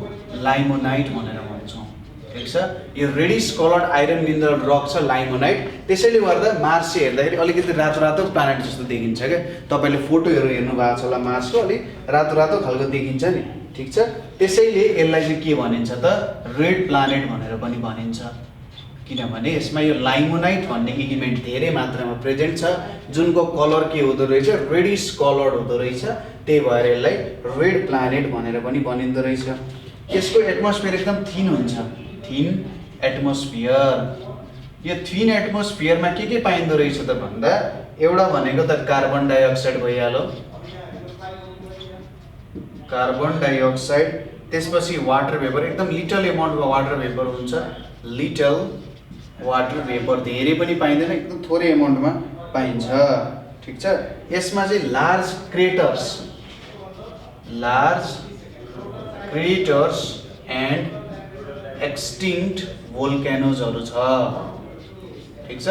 लाइमोनाइट भनेर भन्छौँ। ठिक छ, यो reddish coloured iron mineral rock छ, लाइमोनाइट। त्यसैले गर्दा मार्स चाहिँ हेर्दाखेरि अलिकति रातो रातो प्लानेट जस्तो देखिन्छ क्या। तपाईँले फोटोहरू हेर्नु भएको छ होला, मार्सको अलिक रातो रातो खालको देखिन्छ नि। ठिक छ, त्यसैले यसलाई चाहिँ के भनिन्छ त, रेड प्लानेट भनेर पनि भनिन्छ। किनभने यसमा यो लाइमोनाइट भन्ने एलिमेन्ट धेरै मात्रामा प्रेजेन्ट छ, जुनको कलर के हुँदो रहेछ, रेडिस कलर्ड हुँदो रहेछ। त्यही भएर यसलाई रेड प्लानेट भनेर पनि भनिँदो रहेछ। यसको एटमोस्फियर एकदम थिन हुन्छ, थिन एटमोस्फियर। यो थिन एटमोस्फियरमा के पाइँदो रहेछ त भन्दा, एउटा भनेको त कार्बन डाइअक्साइड भइहाल्यो, कार्बन डाइअक्साइड। त्यसपछि वाटर भेपर, एकदम लिटल एमाउन्टमा वाटर भेपर हुन्छ, लिटल वाटर भेपर, धेरै पनि पाइँदैन, एकदम थोरै एमाउन्टमा पाइन्छ। ठिक छ, यसमा चाहिँ लार्ज क्रेटर्स एन्ड एक्सटिङ्क्ट भोल्क्यानोजहरू छ। ठिक छ,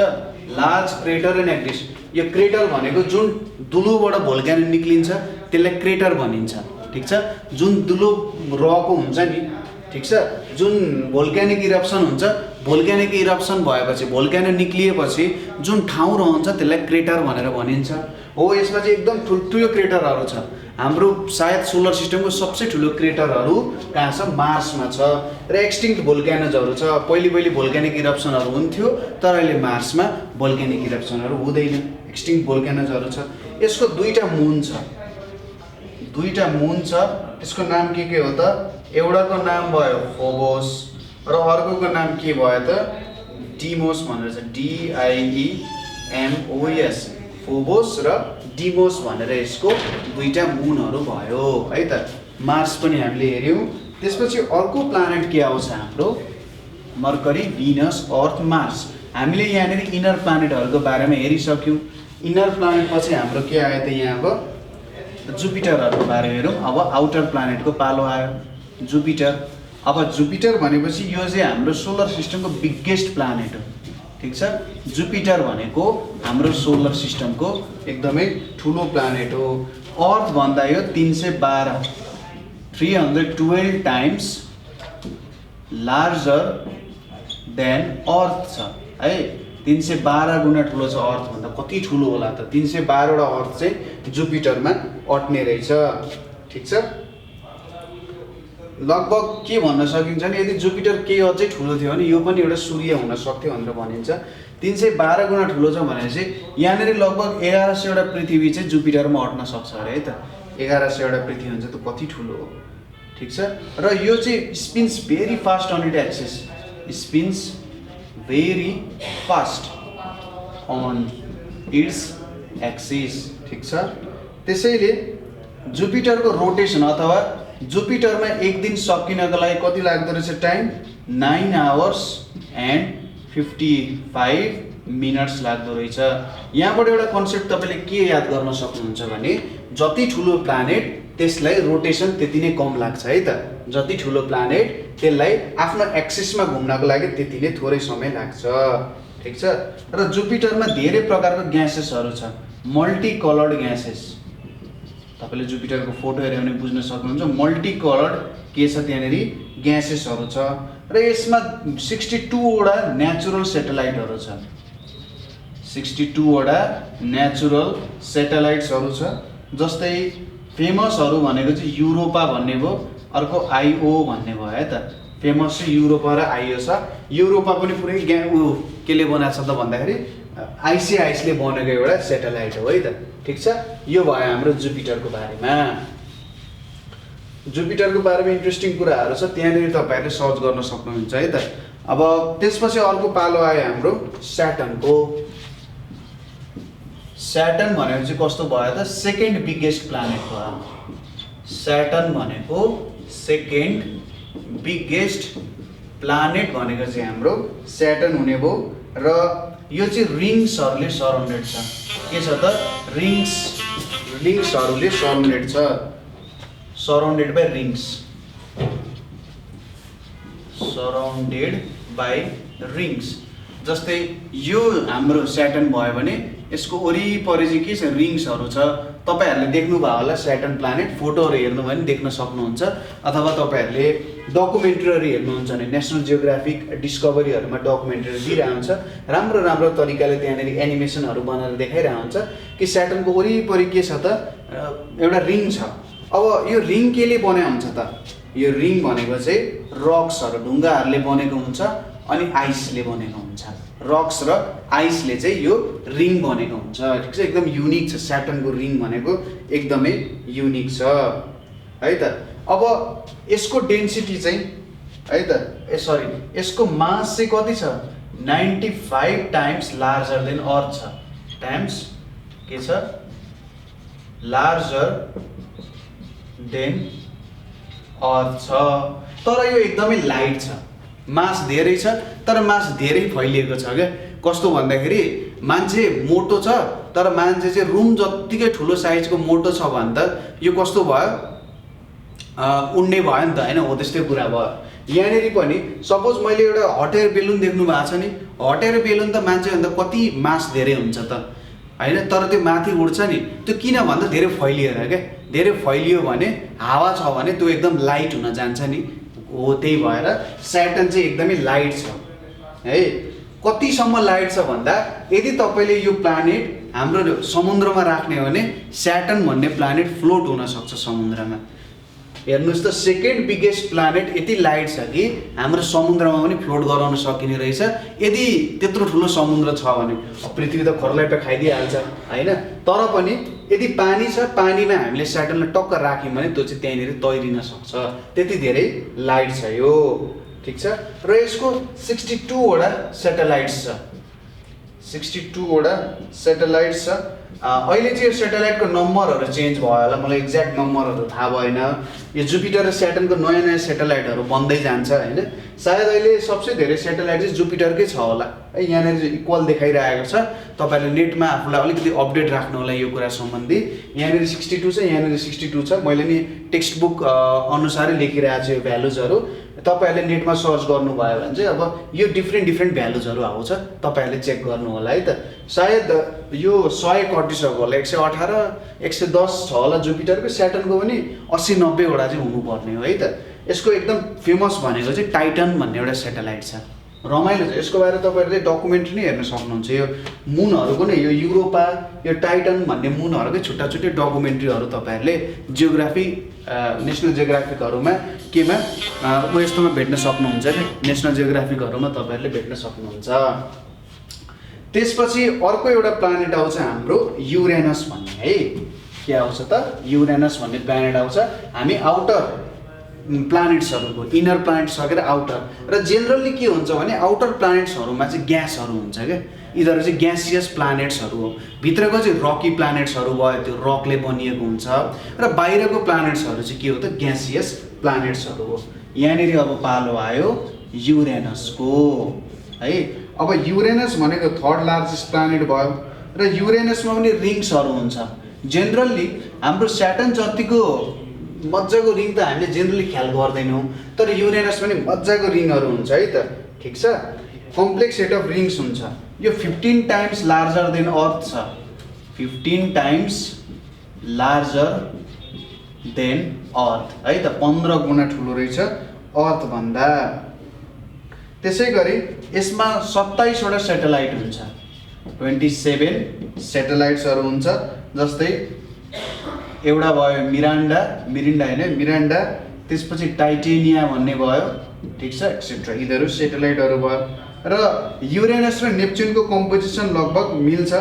लार्ज क्रेटर एन्ड एक्सटिङ्क्ट। यो क्रेटर भनेको जुन दुलोबाट भोल्क्यानो निक्लिन्छ त्यसलाई क्रेटर भनिन्छ। ठिक छ, जुन दुलो रकको हुन्छ नि, ठिक छ, जुन भोल्क्यानिक इरप्सन हुन्छ, भोल्क्यानिक इरप्सन भएपछि भोल्क्यानो निक्लिएपछि जुन ठाउँ रहन्छ त्यसलाई क्रेटर भनेर भनिन्छ। हो, यसमा चाहिँ एकदम ठुल्ठुलो क्रेटरहरू छ। हाम्रो सायद सोलर सिस्टमको सबसे ठुलो क्रेटरहरू कहाँ छ, मार्समा छ। र एक्सटिङ्क्ट भोल्क्यानोजहरू छ। पहिले भोल्क्यानिक इरप्सनहरू हुन्थ्यो, तर अहिले मार्समा भोल्क्यानिक इरप्सनहरू हुँदैन, एक्सटिङ्क्ट भोल्क्यानोजहरू छ। यसको दुईटा मुन छ, त्यसको नाम के हो त, एउटाको नाम भयो फोबोस र अर्कोको नाम के भयो त, डिमोस भनेर छ, DIEMOS, फोबोस र डिमोस भनेर यसको दुईटा मुनहरू भयो है त। मार्स पनि हामीले हेऱ्यौँ। त्यसपछि अर्को प्लानेट के आउँछ हाम्रो? मर्करी, भिनस, अर्थ, मार्स। हामीले यहाँनिर इनर प्लानेटहरूको बारेमा हेरिसक्यौँ। इनर प्लानेट पछि हाम्रो के आयो त यहाँ? अब जुपिटरहरूको बारे हेरौँ। अब आउटर प्लानेटको पालो आयो, जुपिटर। अब जुपिटर भनेपछि यो चाहिँ हाम्रो सोलर सिस्टमको बिगेस्ट प्लानेट हो, ठिक छ। जुपिटर भनेको हाम्रो सोलर सिस्टमको एकदमै ठुलो प्लानेट हो। अर्थ भन्दा यो 312 टाइम्स लार्जर देन अर्थ छ है। 312 गुणा ठुलो छ अर्थ भन्दा। कति ठुलो होला त? 312 वटा अर्थ चाहिँ जुपिटरमा अट्ने रहेछ, ठिक छ। लगभग के भन्न सकिन्छ नि, यदि जुपिटर केही अझै ठुलो थियो भने यो पनि एउटा सूर्य हुन सक्थ्यो भनेर भनिन्छ। 312 गुणा ठुलो छ भनेपछि यहाँनिर लगभग 1100 वटा पृथ्वी चाहिँ जुपिटरमा अट्न सक्छ अरे है त। 1100 वटा पृथ्वी हुन्छ त कति ठुलो हो, ठिक छ। र यो चाहिँ spins very fast on it axis, spins very fast on its axis, ठिक छ। त्यसैले जुपिटरको रोटेसन अथवा जुपिटरमा एक दिन सकिनको लागि कति लाग्दो रहेछ टाइम? 9 आवर्स एन्ड 55 मिनट्स लाग्दो रहेछ। यहाँबाट एउटा कन्सेप्ट तपाईँले के याद गर्न सक्नुहुन्छ भने जति ठुलो प्लानेट त्यसलाई रोटेसन त्यति नै कम लाग्छ है त। जति ठुलो प्लानेट त्यसलाई आफ्नो एक्सिसमा घुम्नको लागि त्यति नै थोरै समय लाग्छ, ठिक छ। र जुपिटरमा धेरै प्रकारको ग्यासेसहरू छ, मल्टी कलर्ड ग्यासेस। तपाईँले जुपिटरको फोटो हेऱ्यो भने बुझ्न सक्नुहुन्छ मल्टी कलर्ड के छ त्यहाँनिर ग्यासेसहरू छ। र यसमा 62 वटा नेचुरल सेटेलाइटहरू छ, 62 वटा नेचुरल सेटेलाइट्सहरू छ। जस्तै फेमसहरू भनेको चाहिँ युरोपा भन्ने भयो, अर्को आइओ भन्ने भयो है त। फेमस चाहिँ युरोपा र आइओ छ। युरोपा पनि पुरै केले बनाएको छ त भन्दाखेरि आइसिआइसले बनेको एउटा सेटेलाइट हो है त, ठिक छ। यो भयो हाम्रो जुपिटरको बारेमा। जुपिटरको बारेमा इन्ट्रेस्टिङ कुराहरू छ, त्यहाँनिर तपाईँहरूले सर्च गर्न सक्नुहुन्छ है त। अब त्यसपछि अर्को पालो आयो हाम्रो स्याटर्नको। स्याटर्न भनेको चाहिँ कस्तो भयो त? सेकेन्ड बिगेस्ट प्लानेट भयो। स्याटर्न भनेको सेकेन्ड बिगेस्ट प्लानेट भनेको चाहिँ हाम्रो स्याटर्न हुने भयो। र यो चाहिँ रिङ्सहरूले सराउन्डेड छ। के छ त? रिङ्सहरूले सराउन्डेड छ, surrounded by rings, surrounded by rings. जस्तै यो हाम्रो स्याटर्न भयो भने यसको वरिपरि चाहिँ के छ? रिङ्सहरू छ। तपाईँहरूले देख्नुभयो होला स्याटर्न प्लानेट, फोटोहरू हेर्नु भयो भने देख्न सक्नुहुन्छ। अथवा तपाईँहरूले डकुमेन्ट्रीहरू हेर्नुहुन्छ भने नेसनल जियोग्राफिक डिस्कभरीहरूमा डकुमेन्ट्रीहरू दिइरहेको हुन्छ, राम्रो राम्रो तरिकाले त्यहाँनिर एनिमेसनहरू बनाएर देखाइरहेको हुन्छ कि स्याटर्नको वरिपरि के छ त? एउटा रिङ छ। अब यो रिङ केले बनाएको हुन्छ त? यो रिङ भनेको चाहिँ रक्सहरू, ढुङ्गाहरूले बनेको हुन्छ अनि आइसले बनेको हुन्छ। रक्स र आइसले चाहिँ यो रिङ बनेको हुन्छ, ठिक छ। एकदम युनिक छ स्याटर्नको रिङ भनेको, एकदमै युनिक छ है त। अब यसको डेन्सिटी चाहिँ है त, यसको मास चाहिँ कति छ? 95 टाइम्स लार्जर देन अर्थ छ। टाइम्स के छ? लार्जर देन अर्थ छ। तर यो एकदमै लाइट छ, मास धेरै छ तर मास धेरै फैलिएको छ क्या। कस्तो भन्दाखेरि मान्छे मोटो छ तर मान्छे चाहिँ रुम जत्तिकै ठुलो साइजको मोटो छ भने त यो कस्तो भयो? उड्ने भयो नि त होइन? हो त्यस्तै कुरा भयो। यहाँनिर पनि सपोज मैले एउटा हट एयर बेलुन देख्नु भएको छ नि, हट एयर बेलुन त मान्छेभन्दा कति मास धेरै हुन्छ त होइन? तर त्यो माथि उड्छ नि, त्यो किन भन्दा धेरै फैलिएर क्या। धेरै फैलियो भने हावा छ भने त्यो एकदम लाइट हुन जान्छ नि, हो त्यही भएर स्याटर्न चाहिँ एकदमै लाइट छ है। कतिसम्म लाइट छ भन्दा यदि तपाईँले यो प्लानेट हाम्रो समुद्रमा राख्ने हो भने स्याटर्न भन्ने प्लानेट फ्लोट हुन सक्छ समुद्रमा। हेर्नुहोस् त, सेकेन्ड बिगेस्ट प्लानेट यति लाइट छ कि हाम्रो समुद्रमा पनि फ्लोट गराउन सकिने रहेछ यदि त्यत्रो ठुलो समुद्र छ भने। पृथ्वी त खर्लाइट खाइदिइहाल्छ होइन? तर पनि यदि पानी छ, पानीमा हामीले स्याटर्नलाई टक्क राख्यौँ भने त्यो चाहिँ त्यहाँनिर तैरिन सक्छ, त्यति धेरै लाइट छ यो, ठिक छ। र यसको 62 वटा सेटेलाइट्स छ। 62 वटा सेटेलाइट छ। अहिले चाहिँ यो सेटेलाइटको नम्बरहरू चेन्ज भयो होला, मलाई एक्ज्याक्ट नम्बरहरू थाहा भएन। यो जुपिटर र स्याटर्नको नयाँ नयाँ सेटेलाइटहरू बन्दै जान्छ होइन। सायद अहिले सबसे धेरै सेटेलाइट चाहिँ जुपिटरकै छ होला है। यहाँनिर चाहिँ इक्वल देखाइरहेको छ। तपाईँहरूले नेटमा आफूलाई अलिकति अपडेट राख्नु होला यो कुरा सम्बन्धी। यहाँनिर 62 छ, यहाँनिर 62 छ। मैले नि टेक्स्ट बुक अनुसारै लेखिरहेको छु यो भ्यालुजहरू। तपाईँहरूले नेटमा सर्च गर्नुभयो भने चाहिँ अब यो डिफ्रेन्ट भ्यालुजहरू आउँछ, तपाईँहरूले चेक गर्नु होला है त। सायद यो 100 कटिसक्यो होला, 118 110 छ होला जुपिटरको। स्याटर्नको पनि 80-90 वटा चाहिँ हुनुपर्ने हो है त। यसको एकदम फेमस भनेको चाहिँ टाइटन भन्ने एउटा सेटेलाइट छ, रमाइलो छ। यसको बारे तपाईँहरूले डकुमेन्ट्री नै हेर्न सक्नुहुन्छ। यो मुनहरूको नै यो युरोपा यो टाइटन भन्ने मुनहरूकै छुट्टा छुट्टै डकुमेन्ट्रीहरू तपाईँहरूले जियोग्राफी नेसनल जियोग्राफिकहरूमा केमा यस्तोमा भेट्न सक्नुहुन्छ कि नेसनल जियोग्राफिकहरूमा तपाईँहरूले भेट्न सक्नुहुन्छ। त्यसपछि अर्को एउटा प्लानेट आउँछ हाम्रो युरेनस भन्ने है। के आउँछ त? युरेनस भन्ने प्लानेट आउँछ। हामी आउटर प्लानेट्सहरूको इनर प्लानेट सकेर आउटर र जेनरली के हुन्छ भने आउटर प्लानेट्सहरूमा चाहिँ ग्यासहरू हुन्छ क्या। यिनीहरू चाहिँ ग्यासियस प्लानेट्सहरू हो। भित्रको चाहिँ रकी प्लानेट्सहरू भयो, त्यो रकले बनिएको हुन्छ। र बाहिरको प्लानेट्सहरू चाहिँ के हो त? ग्यासियस प्लानेट्सहरू हो। यहाँनिर अब पालो आयो युरेनसको है। अब युरेनस भनेको थर्ड लार्जेस्ट प्लानेट भयो र युरेनसमा पनि रिङ्सहरू हुन्छ। जेनरली हाम्रो स्याटर्न जतिको मजाको रिङ त हामीले जेनरली ख्याल गर्दैनौँ, तर युरेनस पनि मजाको रिङहरू हुन्छ है त। ठिक छ, कम्प्लेक्स सेट अफ रिङ्स हुन्छ। यो 15 टाइम्स लार्जर देन अर्थ छ, 15 टाइम्स लार्जर देन अर्थ है त। 15 गुणा ठुलो रहेछ अर्थभन्दा। त्यसै गरी यसमा 27 वटा सेटेलाइट हुन्छ, 27 सेटेलाइट्सहरू हुन्छ। जस्तै एउटा भयो मिरान्डा होइन, मिरान्डा। त्यसपछि टाइटेनिया भन्ने भयो, ठिक छ, एक्सेट्रा। यिनीहरू सेटेलाइटहरू भयो। र युरेनस र नेप्च्युनको कम्पोजिसन लगभग मिल्छ।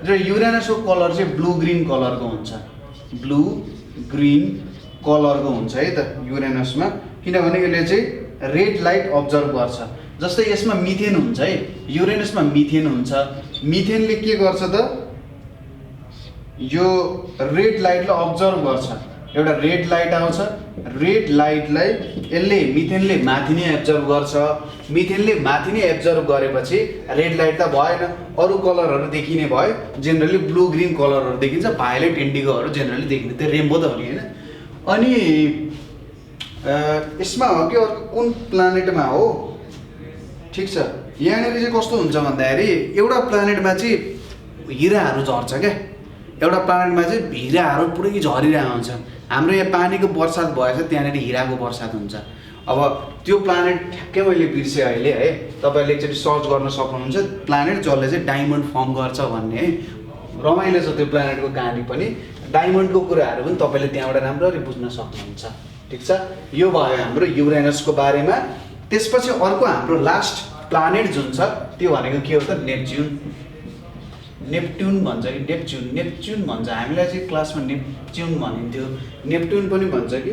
र युरेनसको कलर चाहिँ ब्लू ग्रिन कलरको हुन्छ, ब्लू ग्रिन कलरको हुन्छ है त युरेनसमा। किनभने यसले चाहिँ रेड लाइट अब्जर्भ गर्छ। जस्तै यसमा मिथेन हुन्छ है, युरेनसमा मिथेन हुन्छ। मिथेनले के गर्छ त? यो रेड लाइटलाई अब्जर्भ गर्छ। एउटा रेड लाइट आउँछ, रेड लाइटलाई यसले मिथेनले माथि नै एब्जर्भ गर्छ। मिथेनले माथि नै एब्जर्भ गरेपछि रेड लाइट त भएन, अरू कलरहरू देखिने भयो। जेनरली ब्लू ग्रिन कलरहरू देखिन्छ, भायोलेट इन्डिगोहरू जेनरली देखिन्छ। त्यो रेम्बो त हो नि होइन। अनि यसमा हो कि अर्को कुन प्लानेटमा हो? ठिक छ, यहाँनिर चाहिँ कस्तो हुन्छ भन्दाखेरि एउटा प्लानेटमा चाहिँ हिराहरू झर्छ क्या। एउटा प्लानेटमा चाहिँ हिराहरू पुरै झरिरहेको हुन्छ। हाम्रो यहाँ पानीको वर्षात भएछ, त्यहाँनिर हिराको वर्षात हुन्छ। अब त्यो प्लानेट ठ्याक्कै मैले बिर्सेँ अहिले है। तपाईँहरूले एकचोटि सर्च गर्न सक्नुहुन्छ प्लानेट जसले चाहिँ डायमन्ड फर्म गर्छ भन्ने है। रमाइलो छ त्यो प्लानेटको कहानी पनि। डायमन्डको कुराहरू पनि तपाईँले त्यहाँबाट राम्ररी बुझ्न सक्नुहुन्छ। ठिक छ, यो भयो हाम्रो युरेनसको बारेमा। त्यसपछि अर्को हाम्रो लास्ट प्लानेट जुन छ त्यो भनेको के हो त? नेप्च्युन। नेप्ट्युन भन्छ कि नेप्च्युन भन्छ। हामीलाई चाहिँ क्लासमा नेप्च्युन भनिन्थ्यो, नेप्ट्युन पनि भन्छ कि।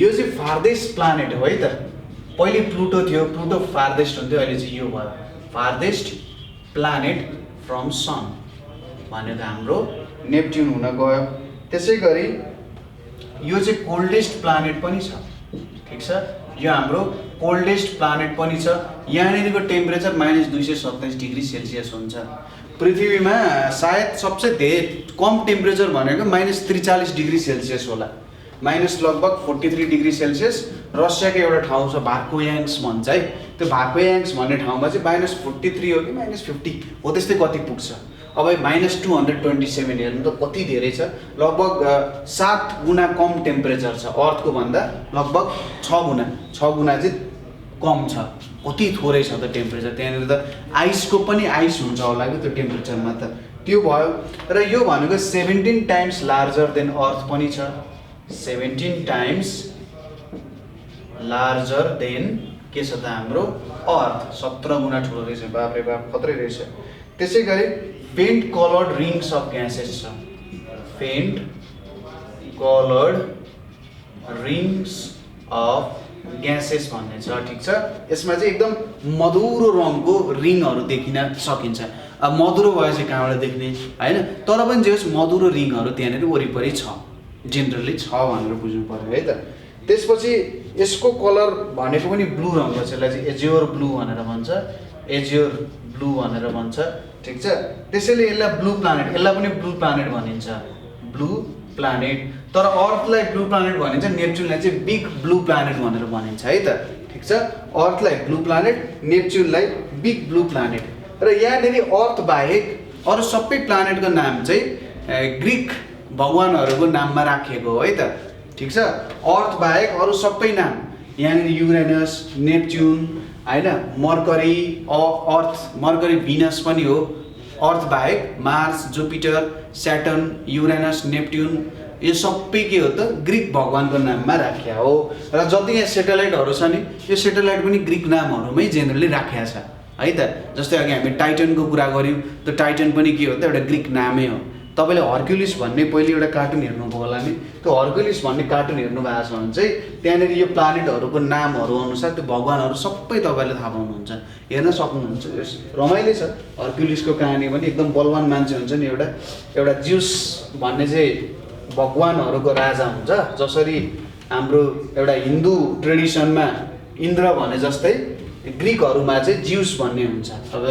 यो चाहिँ फार्देस्ट प्लानेट हो है त। पहिले प्लुटो थियो, प्लुटो फार्देस्ट हुन्थ्यो, अहिले चाहिँ यो भयो फार्देस्ट प्लानेट फ्रम सन भनेको हाम्रो नेप्ट्युन हुन गयो। त्यसै गरी यो चाहिँ कोल्डेस्ट प्लानेट पनि छ। ठिक छ, यो हाम्रो कोल्डेस्ट प्लानेट पनि छ। यहाँनिरको टेम्परेचर -227 डिग्री सेल्सियस हुन्छ। पृथ्वीमा सायद सबसे धेरै कम टेम्परेचर भनेको -43 डिग्री सेल्सियस होला, माइनस लगभग 43 डिग्री सेल्सियस। रसियाको एउटा ठाउँ छ भार्कोयांक्स भन्छ है। त्यो भार्कोयांक्स भन्ने ठाउँमा चाहिँ -43 हो कि -50 हो, त्यस्तै कति पुग्छ। अब -227 हेर्नु त कति धेरै छ। लगभग 7 गुणा कम टेम्परेचर छ अर्थको भन्दा, लगभग 6 गुणा चाहिँ कम छ। कति थोरै छ त टेम्परेचर। त्यहाँनिर त आइसको पनि आइस हुन्छ होला कि त्यो टेम्परेचरमा त। त्यो भयो। र यो भनेको 17 टाइम्स लार्जर देन अर्थ पनि छ, 17 टाइम्स लार्जर देन के छ त हाम्रो अर्थ। 17 गुणा ठुलो रहेछ, बाप रे बाप, खत्रै रहेछ। त्यसै गरी faint coloured rings of gases छ, faint coloured rings of gases भन्ने छ। ठिक छ, यसमा चाहिँ एकदम मधुरो रङको रिङहरू देखिन सकिन्छ। अब मधुरो भयो चाहिँ कहाँबाट देख्ने हैन, तर पनि जे होस् मधुरो रिङहरू त्यहाँनिर वरिपरि छ, जेनरली छ भनेर बुझ्नु पर्यो है त। त्यसपछि यसको कलर भनेको पनि ब्लू रङको छ, यसलाई चाहिँ एज्योर ब्लू भनेर भन्छ, एज्योर ब्लू भनेर भन्छ, ठिक छ। त्यसैले यसलाई ब्लू प्लानेट, यसलाई पनि ब्लू प्लानेट भनिन्छ, ब्लू प्लानेट। तर अर्थलाई ब्लू प्लानेट भनिन्छ, नेप्च्युनलाई चाहिँ बिग ब्लू प्लानेट भनेर भनिन्छ है त, ठिक छ। अर्थलाई ब्लू प्लानेट, नेप्च्युनलाई बिग ब्लू प्लानेट। र यहाँनिर अर्थ बाहेक अरू सबै प्लानेटको नाम चाहिँ ग्रिक भगवानहरूको नाममा राखिएको हो है त, ठिक छ। अर्थ बाहेक अरू सबै नाम यहाँनिर युरेनस, नेप्च्युन हैन, मर्करी, अर्थ, मर्करी भिनस पनि हो। अर्थ बाहेक मार्स, जुपिटर, स्याटर्न, युरेनस, नेप्ट्युन यो सबै के हो त ग्रिक भगवानको नाममा राखिया हो। र जति यहाँ सेटेलाइटहरू छ नि यो सेटेलाइट पनि ग्रिक नामहरूमै जेनरली राखिया छ है त। जस्तै अघि हामी टाइटनको कुरा गऱ्यौँ, त्यो टाइटन पनि के हो त एउटा ग्रिक नामै हो। तपाईँले हर्क्युलिस भन्ने पहिले एउटा कार्टुन हेर्नुभयो होला नि, त्यो हर्क्युलिस भन्ने कार्टुन हेर्नु भएको छ भने चाहिँ त्यहाँनिर यो प्लानेटहरूको नामहरू अनुसार त्यो भगवानहरू सबै तपाईँले थाहा पाउनुहुन्छ, हेर्न सक्नुहुन्छ। रमाइलो छ हर्क्युलिसको कहानी पनि, एकदम बलवान मान्छे हुन्छ नि एउटा ज्युस भन्ने चाहिँ भगवानहरूको राजा हुन्छ। जसरी हाम्रो एउटा हिन्दू ट्रेडिसनमा इन्द्र भने जस्तै ग्रिकहरूमा चाहिँ ज्युस भन्ने हुन्छ। अब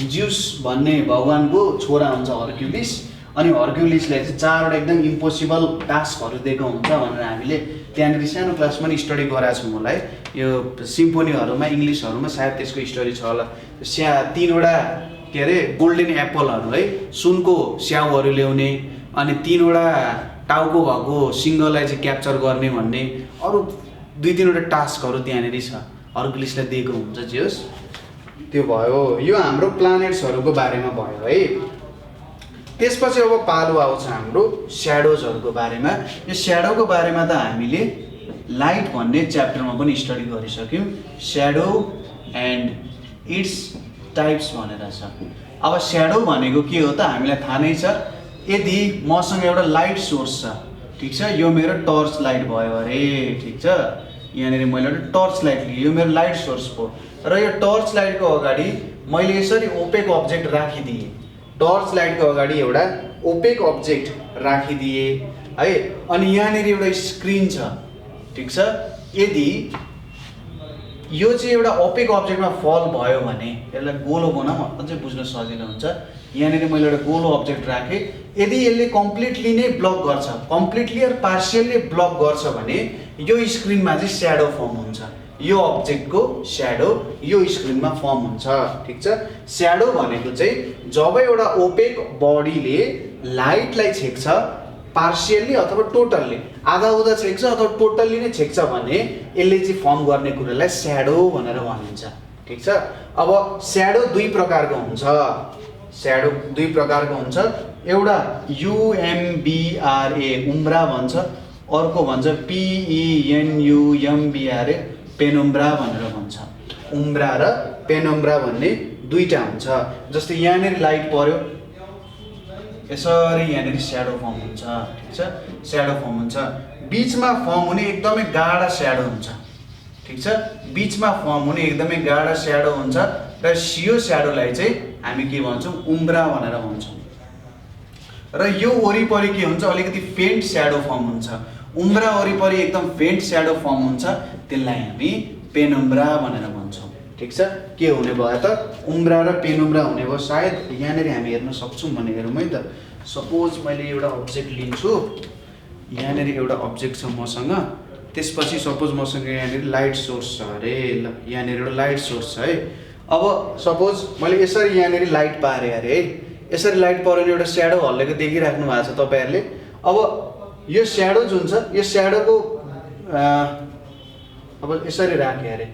ज्युस भन्ने भगवानको छोरा हुन्छ हर्क्युलिस, अनि हर्क्युलिसलाई चाहिँ 4वटा एकदम इम्पोसिबल टास्कहरू दिएको हुन्छ भनेर हामीले त्यहाँनिर सानो क्लासमा नि स्टडी गराएको छौँ होला है। यो सिम्फोनीहरूमा इङ्ग्लिसहरूमा सायद त्यसको स्टोरी छ होला। 3वटा के अरे गोल्डन एप्पलहरू है, सुनको स्याउहरू ल्याउने, अनि 3वटा टाउको भएको सिङ्गलाई चाहिँ क्याप्चर गर्ने भन्ने अरू 2-3वटा टास्कहरू त्यहाँनिर छ, हर्क्युलिसलाई दिएको हुन्छ। जे होस् त्यो भयो, यो हाम्रो प्लानेट्सहरूको बारेमा भयो है। त्यसपछि अब पालो आउँछ हाम्रो स्याडोजहरूको बारेमा। यो स्याडोको बारेमा त हामीले लाइट भन्ने च्याप्टरमा पनि स्टडी गरिसक्यौँ, स्याडो एन्ड इट्स टाइप्स भनेर छ। अब स्याडो भनेको के हो त हामीलाई थाहा नै छ। यदि मसँग एउटा लाइट सोर्स छ, ठिक छ, यो मेरो टर्च लाइट भयो अरे, ठिक छ, यहाँनिर मैले एउटा टर्च लाइट लिएँ, यो मेरो लाइट सोर्स हो। र यो टर्च लाइटको अगाडि मैले यसरी ओपेक अब्जेक्ट राखिदिएँ, टर्च लाइटको अगाडि एउटा ओपेक अब्जेक्ट राखिदिए है। अनि यहाँनिर एउटा स्क्रिन छ, ठिक छ। यदि यो चाहिँ एउटा ओपेक अब्जेक्टमा फल भयो भने यसलाई गोलो बनाऊँ अझै बुझ्न सजिलो हुन्छ। यहाँनिर मैले एउटा गोलो अब्जेक्ट राखेँ, यदि यसले कम्प्लिटली नै ब्लक गर्छ, कम्प्लिटली र पार्सियल्ली ब्लक गर्छ भने यो स्क्रिनमा चाहिँ स्याडो फर्म हुन्छ, यो अब्जेक्टको स्याडो यो स्क्रिनमा फर्म हुन्छ, ठिक छ। स्याडो भनेको चाहिँ जब एउटा ओपेक बडीले लाइटलाई छेक्छ पार्सियल्ली अथवा टोटल्ली, आधा उधा छेक्छ अथवा टोटल्ली नै छेक्छ भने यसले चाहिँ फर्म गर्ने कुरालाई स्याडो भनेर भनिन्छ, ठिक छ। अब स्याडो 2 प्रकारको हुन्छ, स्याडो 2 प्रकारको हुन्छ। एउटा UMBRA उम्ब्रा भन्छ, अर्को भन्छ PENUMBRA पेनुम्ब्रा भनेर भन्छ। उम्ब्रा र पेनुम्ब्रा भन्ने 2टा हुन्छ। जस्तै यहाँनिर लाइट पर्यो, यसरी यहाँनिर स्याडो फर्म हुन्छ, ठिक छ, स्याडो फर्म हुन्छ। बिचमा फर्म हुने एकदमै गाढा स्याडो हुन्छ, ठिक छ, बिचमा फर्म हुने एकदमै गाढा स्याडो हुन्छ। र यो स्याडोलाई चाहिँ हामी के भन्छौँ, उम्ब्रा भनेर भन्छौँ। र यो वरिपरि के हुन्छ, अलिकति फेन्ट स्याडो फर्म हुन्छ। उम्ब्रा वरिपरि एकदम फेन्ट स्याडो फर्म हुन्छ, त्यसलाई हामी पेनुम्ब्रा भनेर भन्छौँ, ठिक छ। के हुने भयो त, उम्ब्रा र पेनुम्ब्रा हुने भयो। सायद यहाँनिर हामी हेर्न सक्छौँ भने हेरौँ है त। सपोज मैले एउटा अब्जेक्ट लिन्छु, यहाँनिर एउटा अब्जेक्ट छ मसँग, त्यसपछि सपोज मसँग यहाँनिर लाइट सोर्स छ अरे, ल यहाँनिर एउटा लाइट सोर्स छ है। अब सपोज मैले यसरी यहाँनिर लाइट पारेँ अरे है, यसरी लाइट पऱ्यो भने एउटा स्याडो हल्लेको देखिराख्नु भएको छ तपाईँहरूले। अब यो स्याडो जुन छ, यो स्याडोको अब यसरी राखेँ अरे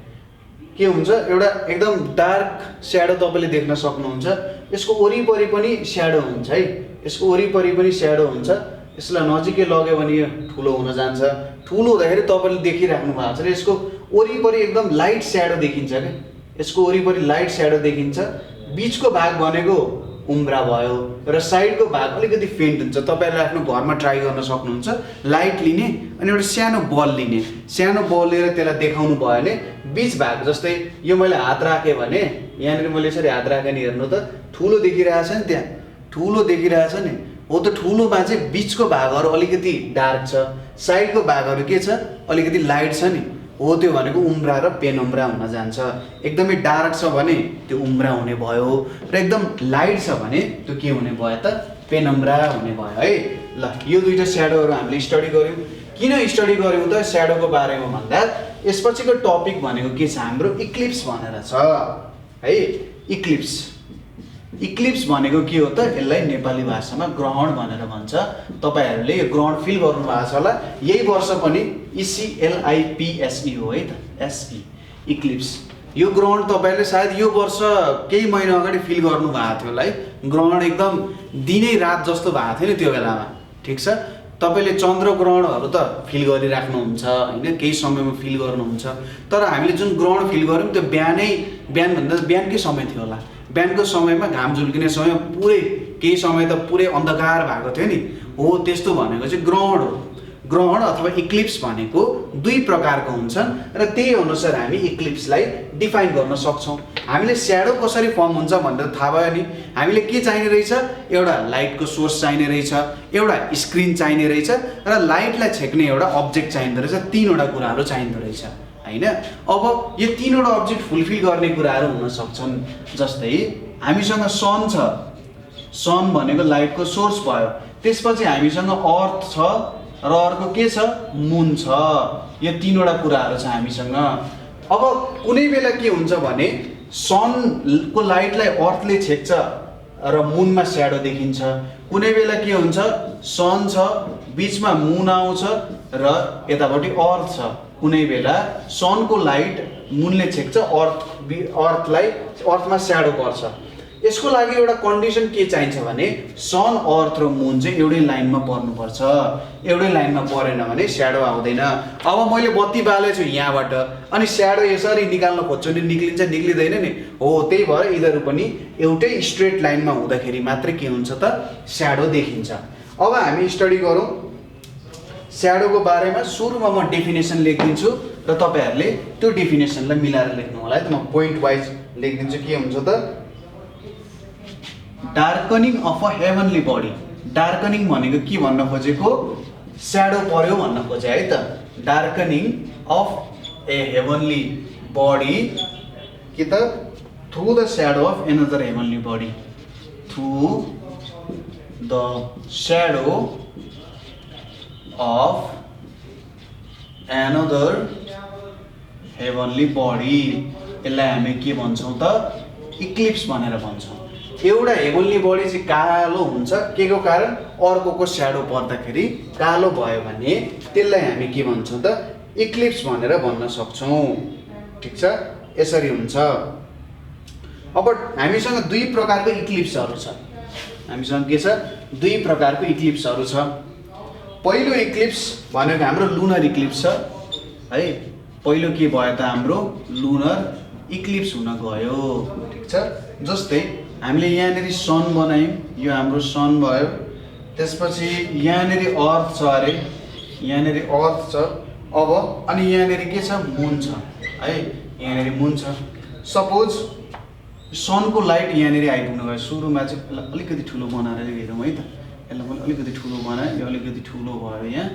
के हुन्छ, एउटा एकदम डार्क स्याडो तपाईँले देख्न सक्नुहुन्छ। यसको वरिपरि पनि स्याडो हुन्छ है, यसको वरिपरि पनि स्याडो हुन्छ। यसलाई नजिकै लग्यो भने यो ठुलो हुन जान्छ, ठुलो हुँदाखेरि तपाईँले देखिराख्नु भएको छ। र यसको वरिपरि एकदम लाइट स्याडो देखिन्छ क्या, यसको वरिपरि लाइट स्याडो देखिन्छ। बिचको भाग भनेको उम्ब्रा भयो र साइडको भाग अलिकति फेन्ट हुन्छ। तपाईँहरूले आफ्नो घरमा ट्राई गर्न सक्नुहुन्छ। लाइट लिने अनि एउटा सानो बल लिने, सानो बल लिएर त्यसलाई देखाउनु भयो भने बीच भाग जस्तै यो मैले हात राखेँ भने यहाँनिर मैले यसरी हात राखेँ नि, हेर्नु त ठुलो देखिरहेछ नि, त्यहाँ ठुलो देखिरहेछ नि, हो त ठुलोमा चाहिँ बिचको भागहरू अलिकति डार्क छ, साइडको भागहरू के छ अलिकति लाइट छ नि, हो त्यो भनेको उम्रा र पेनुम्रा हुन जान्छ। एकदमै डार्क छ भने त्यो उम्रा हुने भयो र एकदम लाइट छ भने त्यो के हुने भयो त पेनुम्रा हुने भयो है। ल यो दुईटा स्याडोहरू हामीले स्टडी गऱ्यौँ। किन स्टडी गऱ्यौँ त स्याडोको बारेमा भन्दा यसपछिको टपिक भनेको के छ हाम्रो इक्लिप्स भनेर छ है। इक्लिप्स इक्लिप्स भनेको के हो त, यसलाई नेपाली भाषामा ग्रहण भनेर भन्छ। तपाईहरूले यो ग्रहण फिल गर्नुभएको छ होला, यही वर्ष पनि ECLIPSE हो है त, SE इक्लिप्स। यो ग्रहण तपाईहरूले सायद यो वर्ष केही महिना अगाडि फिल गर्नुभएको थियो होला है। ग्रहण एकदम दिनै रात जस्तो भएको थियो नि त्यो बेलामा, ठिक छ। तपाईँले चन्द्र ग्रहणहरू त फिल गरिराख्नुहुन्छ होइन, केही समयमा फिल गर्नुहुन्छ, तर हामीले जुन ग्रहण फिल गऱ्यौँ त्यो बिहानभन्दा बिहानकै समय थियो होला। बिहानको समयमा घाम झुल्किने समय पुरै केही समय त पुरै अन्धकार भएको थियो नि, हो त्यस्तो भनेको चाहिँ ग्रहण हो। ग्रहण अथवा इक्लिप्स भनेको दुई प्रकारको हुन्छन् र त्यही अनुसार हामी इक्लिप्सलाई डिफाइन गर्न सक्छौँ। हामीले स्याडो कसरी फर्म हुन्छ भनेर थाहा भयो नि, हामीले के चाहिने रहेछ, एउटा लाइटको सोर्स चाहिने रहेछ, एउटा स्क्रिन चाहिने रहेछ र लाइटलाई छेक्ने एउटा अब्जेक्ट चाहिँदो रहेछ। तीनवटा कुराहरू चाहिँदो रहेछ होइन। अब यो तीनवटा अब्जेक्ट फुलफिल गर्ने कुराहरू हुन सक्छन्। जस्तै हामीसँग सन छ, सन भनेको लाइटको सोर्स भयो। त्यसपछि हामीसँग अर्थ छ र अर्को के छ मुन छ। यो तीनवटा कुराहरू छ हामीसँग। अब कुनै बेला के हुन्छ भने सनको लाइटलाई अर्थले छेक्छ र मुनमा स्याडो देखिन्छ। कुनै बेला के हुन्छ सन छ बिचमा मुन आउँछ र यतापट्टि अर्थ छ। कुनै बेला सनको लाइट मुनले छेक्छ, अर्थमा स्याडो पर्छ। यसको लागि एउटा कन्डिसन के चाहिन्छ भने सन अर्थ र मुन चाहिँ एउटै लाइनमा पर्नुपर्छ। एउटै लाइनमा परेन भने स्याडो आउँदैन। अब मैले बत्ती बालेछु यहाँबाट अनि स्याडो यसरी निकाल्न खोज्छु नि निक्लिन्छ, निक्लिँदैन नि, हो त्यही भएर यिनीहरू पनि एउटै स्ट्रेट लाइनमा हुँदाखेरि मात्रै के हुन्छ त स्याडो देखिन्छ। अब हामी स्टडी गरौँ स्याडोको बारेमा। सुरुमा म डेफिनेसन लेखिदिन्छु र तपाईँहरूले त्यो डेफिनेसनलाई मिलाएर लेख्नु होला है त। म पोइन्ट वाइज लेखिदिन्छु। के हुन्छ त darkening of a heavenly body. डार्कनिङ भनेको के भन्न खोजेको, स्याडो पर्यो भन्न खोजे है त। Darkening of a heavenly body कि त through the shadow of another heavenly body, through the shadow of another heavenly body. यसलाई हामी के भन्छौँ त इक्लिप्स भनेर भन्छौँ। एउटा हेभनली बडी चाहिँ कालो हुन्छ, के को कारण अर्कोको स्याडो पर्दाखेरि कालो भयो भने त्यसलाई हामी के भन्छौँ त इक्लिप्स भनेर भन्न सक्छौँ, ठिक छ। यसरी हुन्छ। अब हामीसँग दुई प्रकारको इक्लिप्सहरू छ। हामीसँग के छ दुई प्रकारको इक्लिप्सहरू छ। पहिलो इक्लिप्स भनेको हाम्रो लुनर इक्लिप्स छ है। पहिलो के भयो त हाम्रो लुनर इक्लिप्स हुन गयो, ठिक छ। जस्तै हामीले यहाँनिर सन बनायौँ, यो हाम्रो सन भयो। त्यसपछि यहाँनिर अर्थ छ अरे, यहाँनिर अर्थ छ। अब अनि यहाँनिर के छ मुन छ है, यहाँनिर मुन छ। सपोज सनको लाइट यहाँनिर आइपुग्नु भयो। सुरुमा चाहिँ अलिकति ठुलो बनाएर हेरौँ है त। यसलाई मैले अलिकति ठुलो बनाएँ, यो अलिकति ठुलो भयो, यहाँ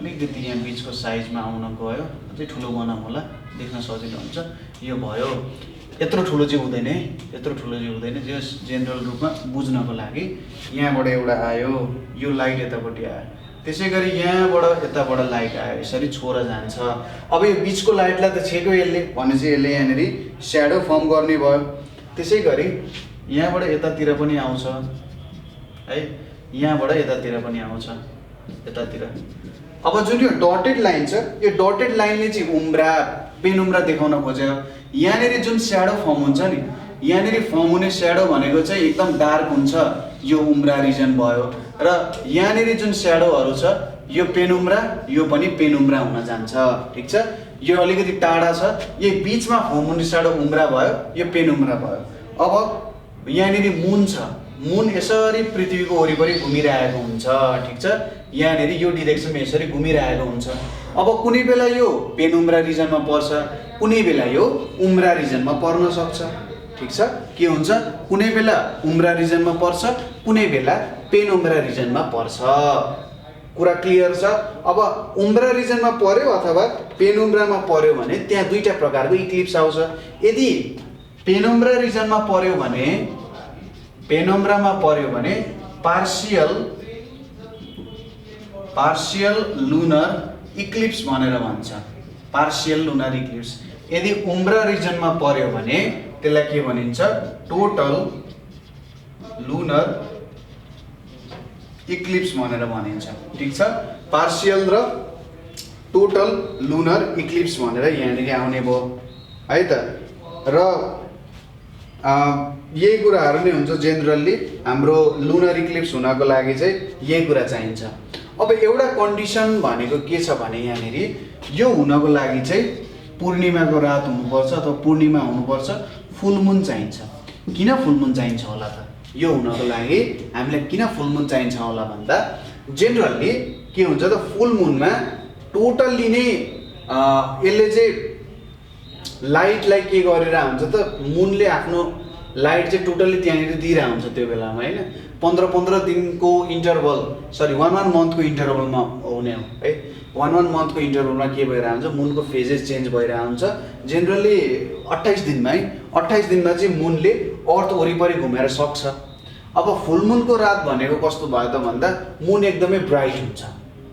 अलिकति यहाँ बिचको साइजमा आउन गयो। अझै ठुलो बनाऊँ होला, देख्न सजिलो हुन्छ। यो भयो। यत्रो ठुलो चाहिँ हुँदैन है, यत्रो ठुलो चाहिँ हुँदैन। जस जेनरल रूपमा बुझ्नको लागि यहाँबाट एउटा आयो, यो लाइट यतापट्टि आयो, त्यसै गरी यहाँबाट यताबाट लाइट आयो, यसरी छोरा जान्छ। अब यो बिचको लाइटलाई त छेक्यो यसले भनेपछि यसले यहाँनिर स्याडो फर्म गर्ने भयो। त्यसै गरी यहाँबाट यतातिर पनि आउँछ है, यहाँबाट यतातिर पनि आउँछ, यतातिर। अब जुन यो डटेड लाइन छ, यो डटेड लाइनले चाहिँ उम्रा पेनुम्रा देखाउन खोज्यो। यहाँनिर जुन स्याडो फर्म हुन्छ नि, यहाँनिर फर्म हुने स्याडो भनेको चाहिँ एकदम डार्क हुन्छ, यो उम्रा रिजन भयो। र यहाँनिर जुन स्याडोहरू छ यो पेनुम्रा, यो पनि पेनुम्रा हुन जान्छ, ठिक छ। यो अलिकति टाढा छ, यो बिचमा फर्म हुने स्याडो उम्रा भयो, यो पेनुम्रा भयो। अब यहाँनिर मुन छ, मुन यसरी पृथ्वीको वरिपरि घुमिरहेको हुन्छ, ठिक छ। यहाँनिर यो डिरेक्सनमा यसरी घुमिरहेको हुन्छ। अब कुनै बेला यो पेनुम्रा रिजनमा पर्छ, कुनै बेला यो उम्रा रिजनमा पर्न सक्छ। ठिक छ, के हुन्छ, कुनै बेला उम्रा रिजनमा पर्छ, कुनै बेला पेनुम्ब्रा रिजनमा पर्छ। कुरा क्लियर छ। अब उम्ब्रा रिजनमा पर्यो अथवा पेनुम्ब्रामा पर्यो भने त्यहाँ दुईटा प्रकारको इक्लिप्स आउँछ। यदि पेनुम्ब्रा रिजनमा पर्यो भने, पेनुम्ब्रामा पर्यो भने पार्शियल लुनर इक्लिप्स भनेर भन्छ, पार्शियल लुनर इक्लिप्स। यदि उम्ब्रा रिजनमा पर्यो भने त्यसलाई के भनिन्छ, टोटल लुनर इक्लिप्स भनेर भनिन्छ। ठिक छ, पार्शियल र टोटल लुनर इक्लिप्स भनेर यहाँनिर आउने भयो है त। र यही कुराहरू नै हुन्छ जेनरली हाम्रो लुनर इक्लिप्स हुनको लागि चाहिँ यही कुरा चाहिन्छ। अब एउटा कन्डिसन भनेको के छ भने यहाँनिर यो हुनको लागि चाहिँ पूर्णिमाको रात हुनुपर्छ अथवा पूर्णिमा हुनुपर्छ, फुल मुन चाहिन्छ। किन फुल मुन चाहिन्छ होला त? यो हुनको लागि हामीलाई किन फुल मुन चाहिन्छ होला भन्दा जेनरली के हुन्छ त, फुल मुनमा टोटल्ली नै यसले चाहिँ लाइटलाई के गरेर हुन्छ त, मुनले आफ्नो लाइट चाहिँ टोटल्ली त्यहाँनिर दिइरहेको हुन्छ त्यो बेलामा होइन। 15-15 दिनको इन्टरभल, सरी 1 मन्थको इन्टरभलमा हुने हो है। 1 मन्थको इन्टरभलमा के भइरहेको हुन्छ, मुनको फेजेस चेन्ज भइरहेको हुन्छ। जेनरली 28 दिनमा है, 28 दिनमा चाहिँ मुनले अर्थ वरिपरि घुमेर सक्छ। अब फुल मुनको रात भनेको कस्तो भयो त भन्दा मुन एकदमै ब्राइट हुन्छ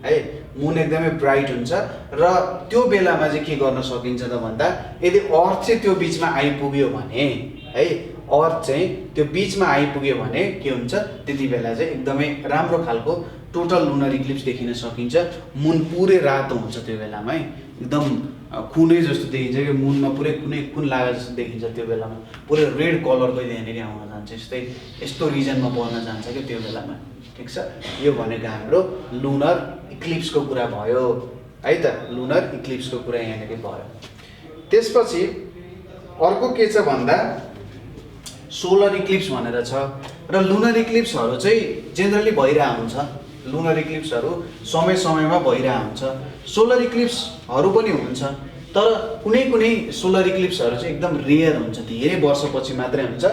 है, मुन एकदमै ब्राइट हुन्छ। र त्यो बेलामा चाहिँ के गर्न सकिन्छ त भन्दा यदि अर्थ चाहिँ त्यो बिचमा आइपुग्यो भने है, अर्थ चाहिँ त्यो बिचमा आइपुग्यो भने के हुन्छ, त्यति बेला चाहिँ एकदमै राम्रो खालको टोटल लुनर इक्लिप्स देखिन सकिन्छ। मुन पुरै रातो हुन्छ त्यो बेलामा है, एकदम कुनै जस्तो देखिन्छ कि मुनमा पुरै कुन लागेको जस्तो देखिन्छ त्यो बेलामा, पुरै रेड कलरको यहाँनिर आउन जान्छ, यस्तो रिजनमा पर्न जान्छ कि त्यो बेलामा। ठिक छ, यो भनेको हाम्रो लुनर इक्लिप्सको कुरा भयो है त, लुनर इक्लिप्सको कुरा यहाँनिर भयो। त्यसपछि अर्को के छ भन्दा सोलर इक्लिप्स भनेर छ। र लुनर इक्लिप्सहरू चाहिँ जेनरली भइरहेको हुन्छ, लुनर इक्लिप्सहरू समय समयमा भइरहेको हुन्छ। सोलर इक्लिप्सहरू पनि हुन्छ, तर कुनै सोलर इक्लिप्सहरू चाहिँ एकदम रेयर हुन्छ, धेरै वर्षपछि मात्रै हुन्छ।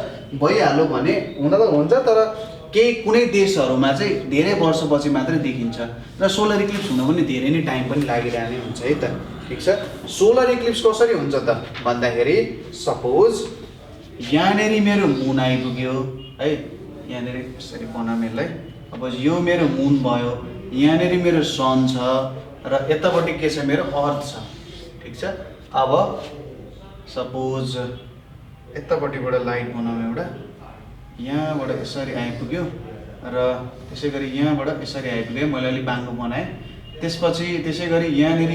भइहाल्यो भने हुन त हुन्छ, तर कुनै देशहरूमा चाहिँ धेरै वर्षपछि मात्रै देखिन्छ। र सोलर इक्लिप्स हुन पनि धेरै नै टाइम पनि लागिरहने हुन्छ है त। ठिक छ, सोलर इक्लिप्स कसरी हुन्छ त भन्दाखेरि सपोज यहाँनिर मेरो मुन आइपुग्यो है, यहाँनिर यसरी बनाऊँ यसलाई। अब यो मेरो मुन भयो, यहाँनिर मेरो सन छ र यतापट्टि के छ, मेरो अर्थ छ। ठिक छ, अब सपोज यतापट्टिबाट लाइट बनाऊँ एउटा, यहाँबाट यसरी आइपुग्यो र त्यसै गरी यहाँबाट यसरी आइपुग्यो, मैले अलिक बाङ्गो बनाएँ। त्यसपछि त्यसै गरी यहाँनिर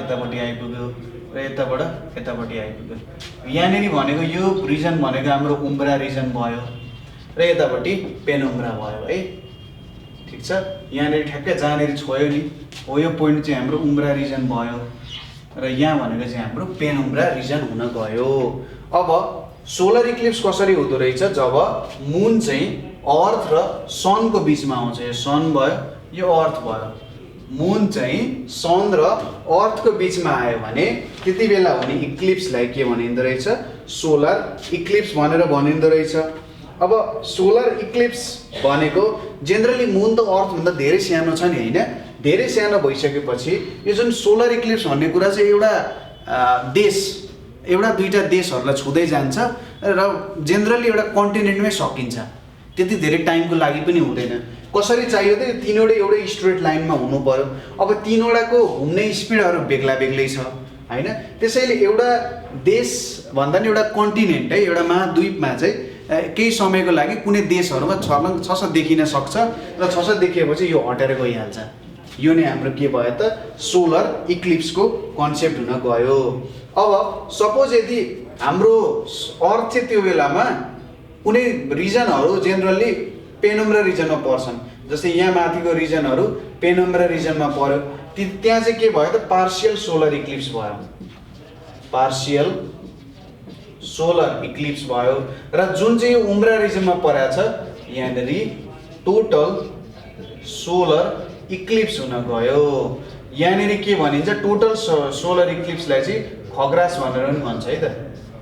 यतापट्टि आइपुग्यो र यताबाट यतापट्टि आइपुग्यो। यहाँनिर भनेको यो रिजन भनेको हाम्रो उम्ब्रा रिजन भयो र यतापट्टि पेनुम्ब्रा भयो है। ठिक छ, यहाँनिर ठ्याक्कै जहाँनिर छोयो नि हो यो पोइन्ट चाहिँ हाम्रो उम्ब्रा रिजन भयो र यहाँ भनेको चाहिँ हाम्रो पेनुम्ब्रा रिजन हुन गयो। अब सोलर इक्लिप्स कसरी हुँदो रहेछ, जब मुन चाहिँ अर्थ र सनको बिचमा आउँछ। यो सन भयो, यो अर्थ भयो, मुन चाहिँ सन र अर्थको बिचमा आयो भने त्यति बेला हुने इक्लिप्सलाई के भनिँदो रहेछ, सोलर इक्लिप्स भनेर भनिँदो रहेछ। अब सोलर इक्लिप्स भनेको जेनरली मुन त अर्थभन्दा धेरै सानो छ नि होइन, धेरै सानो भइसकेपछि यो जुन सोलर इक्लिप्स भन्ने कुरा चाहिँ एउटा दुईटा देशहरूलाई छुँदै जान्छ र जेनरली एउटा कन्टिनेन्टमै सकिन्छ, त्यति धेरै टाइमको लागि पनि हुँदैन। कसरी चाहियो त, यो तीनवटै एउटै स्ट्रेट लाइनमा हुनु पर्यो। अब तीनवटाको घुम्ने स्पिडहरू बेग्ला बेग्लै छ होइन, त्यसैले एउटा देश भन्दा नि एउटा कन्टिनेन्ट है, एउटा महाद्वीपमा चाहिँ केही समयको लागि कुनै देशहरूमा छर्लङ छस देखिन सक्छ र छस देखिएपछि यो हटेर गइहाल्छ। यो नै हाम्रो के भयो त, सोलर इक्लिप्सको कन्सेप्ट हुन गयो। अब सपोज यदि हाम्रो अर्थ चाहिँ त्यो बेलामा कुनै रिजनहरू जेनरली पेनुम्ब्रा रिजनमा पर्छन्, जस्तै यहाँ माथिको रिजनहरू पेनुम्ब्रा रिजनमा पर्यो, त्यहाँ चाहिँ के भयो त, पार्शियल सोलर इक्लिप्स भयो, पार्शियल सोलर इक्लिप्स भयो। र जुन चाहिँ उम्ब्रा रिजनमा परेको छ यहाँनिर टोटल सोलर इक्लिप्स हुन गयो। यहाँनिर के भनिन्छ, टोटल सोलर इक्लिप्सलाई चाहिँ खग्रास भनेर पनि भन्छ है त,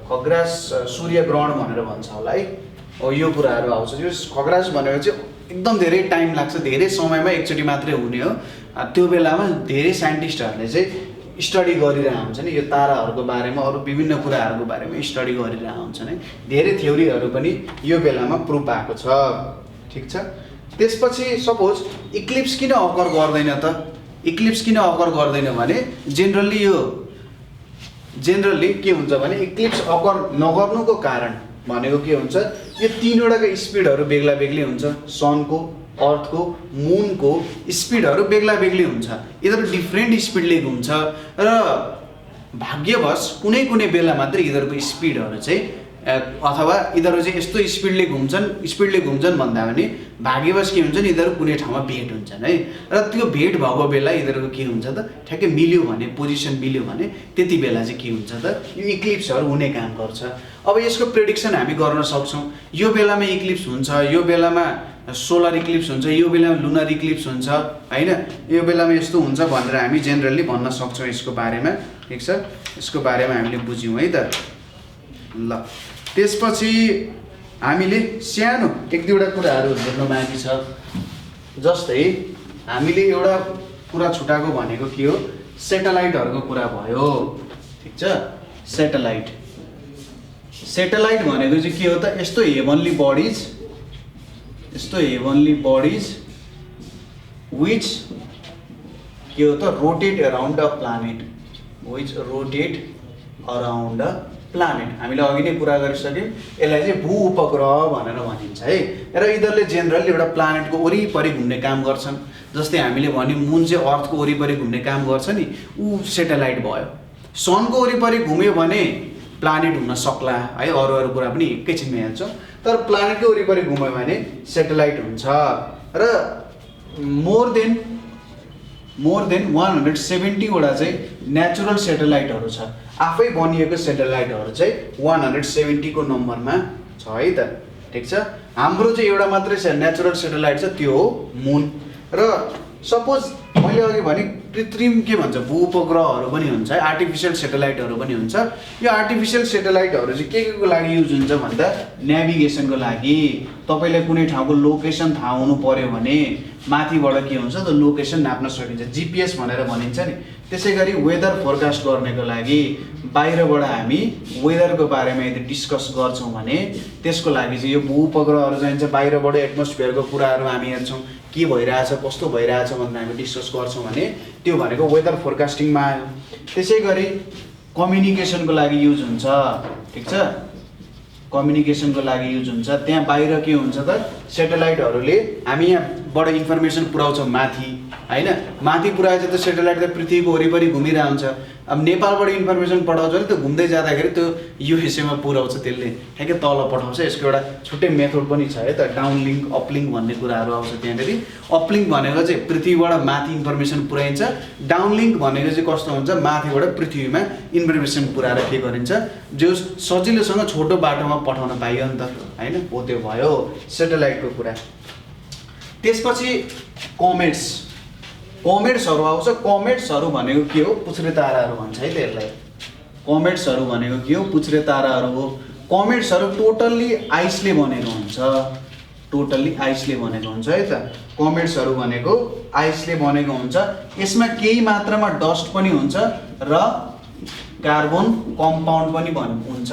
खग्रास सूर्य ग्रहण भनेर भन्छ होला है। यो कुराहरू आउँछ। यो खग्रास भनेको चाहिँ एकदम धेरै टाइम लाग्छ, धेरै समयमा एकचोटि मात्रै हुने हो। त्यो बेलामा धेरै साइन्टिस्टहरूले चाहिँ स्टडी गरिरहेको हुन्छन् यो ताराहरूको बारेमा, अरू विभिन्न कुराहरूको बारेमा स्टडी गरिरहेको हुन्छन् है। धेरै थ्योरीहरू पनि यो बेलामा प्रुभ भएको छ। ठिक छ। त्यसपछि सपोज इक्लिप्स किन अकर गर्दैन त? इक्लिप्स किन अकर गर्दैन भने जेनरली के हुन्छ भने इक्लिप्स अकर नगर्नुको कारण भनेको के हुन्छ, यो तीनवटाको स्पिडहरू बेग्ला बेग्लै हुन्छ। सनको, अर्थको, मुनको स्पिडहरू बेग्ला बेग्लै हुन्छ। यिनीहरू डिफ्रेन्ट स्पिडले घुम्छ र भाग्यवश कुनै कुनै बेला मात्रै यिनीहरूको स्पिडहरू चाहिँ अथवा यिनीहरू चाहिँ यस्तो स्पिडले घुम्छन् भन्दा पनि भाग्यवश के हुन्छ नि, यिनीहरू कुनै ठाउँमा भेट हुन्छन् है। र त्यो भेट भएको बेला यिनीहरूको के हुन्छ त, ठ्याक्कै मिल्यो भने, पोजिसन मिल्यो भने त्यति बेला चाहिँ के हुन्छ त, यो इक्लिप्सहरू हुने काम गर्छ। अब यसको प्रेडिक्सन हामी गर्न सक्छौँ। यो बेलामा इक्लिप्स हुन्छ, यो बेलामा सोलर इक्लिप्स हुन्छ, यो बेलामा लुनर इक्लिप्स हुन्छ होइन, यो बेलामा यस्तो हुन्छ भनेर हामी जेनरली भन्न सक्छौँ यसको बारेमा। ठिक छ। यसको बारेमा हामीले बुझ्यौँ है त। ल त्यसपछि हामीले सानो एक दुईवटा कुराहरू हेर्नु बाँकी छ। जस्तै हामीले एउटा कुरा छुटाएको भनेको के हो, सेटेलाइटहरूको कुरा भयो। ठिक छ। सेटेलाइट भनेको चाहिँ के हो त, यस्तो हेभनली बडिज विच के हो त, रोटेट अराउन्ड अ प्लानेट। हामीले अघि नै कुरा गरिसक्यौँ। यसलाई चाहिँ भू उपग्रह भनेर भनिन्छ है। र यिनीहरूले जेनरली एउटा प्लानेटको वरिपरि घुम्ने काम गर्छन्। जस्तै हामीले भन्यौँ मुन चाहिँ अर्थको वरिपरि घुम्ने काम गर्छ नि, ऊ सेटेलाइट भयो। सनको वरिपरि घुम्यो भने प्लानेट हुन सक्ला है, अरू कुरा पनि एकैछिनमै हेर्छौँ। तर प्लानेटको वरिपरि घुम्यो भने सेटेलाइट हुन्छ। र मोर देन 170 वटा चाहिँ नेचुरल सेटेलाइटहरू छ। आफै बनिएको सेटेलाइटहरू चाहिँ 170 को नम्बरमा छ है त। ठिक छ। हाम्रो चाहिँ एउटा मात्रै नेचुरल सेटेलाइट छ, त्यो हो मुन। र सपोज मैले अघि भने कृत्रिम के भन्छ, भू उपग्रहहरू पनि हुन्छ है, आर्टिफिसियल सेटेलाइटहरू पनि हुन्छ। यो आर्टिफिसियल सेटेलाइटहरू चाहिँ के को लागि युज हुन्छ भन्दा नेभिगेसनको लागि। तपाईँलाई कुनै ठाउँको लोकेसन थाहा हुनु पर्यो भने माथिबाट के हुन्छ त, लोकेसन नाप्न सकिन्छ, जिपिएस भनेर भनिन्छ नि। त्यसै गरी वेदर फोरकास्ट गर्नको लागि बाहिरबाट हामी वेदरको बारेमा यदि डिस्कस गर्छौँ भने त्यसको लागि चाहिँ यो भू उपग्रहहरू चाहिन्छ। बाहिरबाट एटमोस्फियरको कुराहरू हामी हेर्छौँ, के भइरहेछ, कस्तो भइरहेछ भनेर हामी डिस्कस गर्छौँ भने त्यो भनेको वेदर फोरकास्टिङमा आयो। त्यसै गरी कम्युनिकेसनको लागि युज हुन्छ। ठिक छ। कम्युनिकेसनको लागि युज हुन्छ। त्यहाँ बाहिर के हुन्छ त, सेटेलाइटहरूले हामी यहाँबाट इन्फर्मेसन पुऱ्याउँछौँ माथि होइन, माथि पुऱ्याएछ त सेटेलाइट त पृथ्वीको वरिपरि घुमिरहेको हुन्छ। अब नेपालबाट इन्फर्मेसन पठाउँछ भने त्यो घुम्दै जाँदाखेरि त्यो युएसएमा पुऱ्याउँछ, त्यसले ठ्याक्कै तल पठाउँछ। यसको एउटा छुट्टै मेथड पनि छ है त, डाउनलिङ्क अपलिङ्क भन्ने कुराहरू आउँछ त्यहाँनिर। अपलिङ्क भनेको चाहिँ पृथ्वीबाट माथि इन्फर्मेसन पुऱ्याइन्छ, डाउनलिङ्क भनेको चाहिँ कस्तो हुन्छ, माथिबाट पृथ्वीमा इन्फर्मेसन पुऱ्याएर के गरिन्छ, जो सजिलोसँग छोटो बाटोमा पठाउन पाइयो नि त होइन। हो त्यो भयो सेटेलाइटको कुरा। त्यसपछि कमेट्सहरू आउँछ। कमेट्सहरू भनेको के हो, पुच्छ्रे ताराहरू भन्छ है त्यसलाई। कमेट्सहरू भनेको के हो, पुच्छ्रे ताराहरू हो। कमेट्सहरू टोटल्ली आइसले बनेको हुन्छ, है त। कमेट्सहरू भनेको आइसले बनेको हुन्छ। यसमा केही मात्रामा डस्ट पनि हुन्छ र कार्बन कम्पाउन्ड पनि हुन्छ।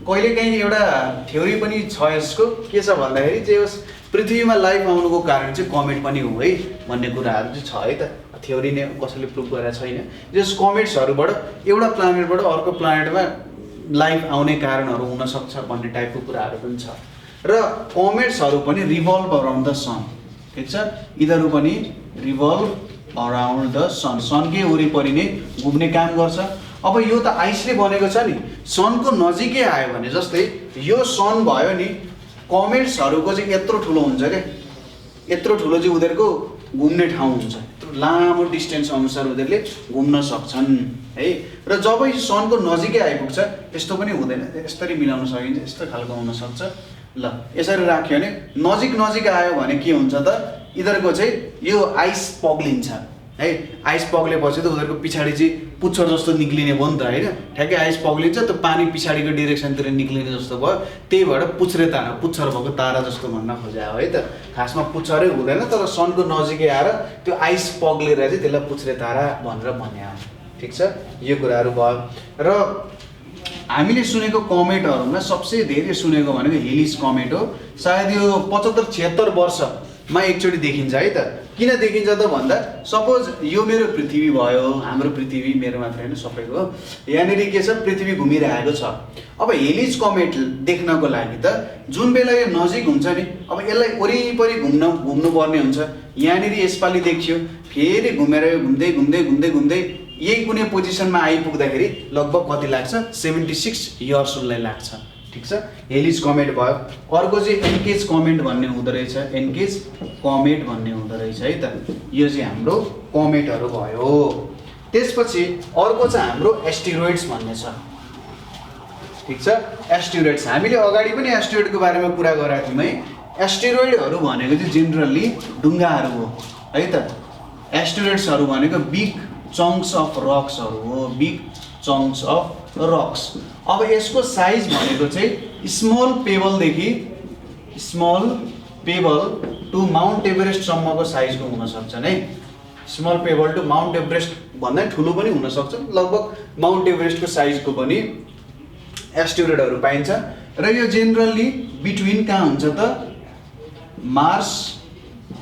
कहिलेकाहीँ एउटा थ्योरी पनि छ यसको, के छ भन्दाखेरि चाहिँ यस पृथ्वीमा लाइफ आउनुको कारण चाहिँ कमेट पनि हो है भन्ने कुराहरू चाहिँ छ है त। थ्योरी नै कसैले प्रुभ गरेको छैन। जस कमेट्सहरूबाट एउटा प्लानेटबाट अर्को प्लानेटमा लाइफ आउने कारणहरू हुनसक्छ भन्ने टाइपको कुराहरू पनि छ। र कमेट्सहरू पनि रिभल्भ अराउन्ड द सन। ठिक छ। यिनीहरू पनि रिभल्भ अराउन्ड द सन, सनकै वरिपरि नै घुम्ने काम गर्छ। अब यो त आइसले बनेको छ नि, सनको नजिकै आयो भने, जस्तै यो सन भयो नि, कमेट्सहरूको चाहिँ यत्रो ठुलो हुन्छ क्या, यत्रो ठुलो चाहिँ उनीहरूको घुम्ने ठाउँ हुन्छ, यत्रो लामो डिस्टेन्स अनुसार उनीहरूले घुम्न सक्छन् है। र जब यो सनको नजिकै आइपुग्छ यस्तो पनि हुँदैन, यसरी मिलाउन सकिन्छ, यस्तो खालको हुनसक्छ। ल यसरी राख्यो भने नजिक आयो भने के हुन्छ त, यिनीहरूको चाहिँ यो आइस पग्लिन्छ है। आइस पग्लेपछि त उनीहरूको पछाडि चाहिँ पुच्छर जस्तो निक्लिने भयो नि त होइन, ठ्याक्कै आइस पग्लिन्छ त्यो पानी पछाडिको डिरेक्सनतिर निक्लिने जस्तो भयो, त्यही भएर पुच्छरे तारा, पुच्छर भएको तारा जस्तो भन्न खोजा हो है त। खासमा पुच्छरै हुँदैन, तर सनको नजिकै आएर त्यो आइस पग्लेर चाहिँ त्यसलाई पुच्छरे तारा भनेर भन्ने हो। ठिक छ, यो कुराहरू भयो। र हामीले सुनेको कमेटहरूमा सबसे धेरै सुनेको भनेको हेलिस कमेट हो। सायद यो 75-76 वर्षमा एकचोटि देखिन्छ है त। किन देखिन्छ त भन्दा, सपोज यो मेरो पृथ्वी भयो, हाम्रो पृथ्वी मेरो मात्र होइन सबैको, यहाँनिर के छ, पृथ्वी घुमिरहेको छ। अब हेलिस कमेट देख्नको लागि त जुन बेला यो नजिक हुन्छ नि, अब यसलाई वरिपरि घुम्नु पर्ने हुन्छ। यहाँनिर यसपालि देखियो, फेरि घुमेर घुम्दै घुम्दै घुम्दै घुम्दै यही कुनै पोजिसनमा आइपुग्दाखेरि लगभग कति लाग्छ, 76 इयर्स उसलाई लाग्छ। ठिक छ, हेलिस कमेट भयो। अर्को चाहिँ एन्केज कमेट भन्ने हुँदो रहेछ, एन्केज कमेट भन्ने हुँदो रहेछ है त। यो चाहिँ हाम्रो कमेटहरू भयो। त्यसपछि अर्को चाहिँ हाम्रो एस्टेरोइड्स भन्ने छ। ठिक छ, एस्टेरोइड्स हामीले अगाडि पनि एस्टेरोइडको बारेमा कुरा गरेका थियौँ है। एस्टेरोइडहरू भनेको चाहिँ जेनरली ढुङ्गाहरू हो है त। एस्टेरोइड्सहरू भनेको बिग चङ्क्स अफ रक्सहरू हो, बिग चङ्क्स अफ रक्स। अब यसको साइज भनेको चाहिँ स्मल पेबलदेखि स्मल पेबल टु माउन्ट एभरेस्टसम्मको साइजको हुन सक्छन् है। Small pebble to mount Everest भन्दा ठुलो पनि हुनसक्छ, लगभग माउन्ट एभरेस्टको साइजको पनि एस्टेरोइडहरू पाइन्छ। र यो जेनरली बिट्विन कहाँ हुन्छ त, मार्स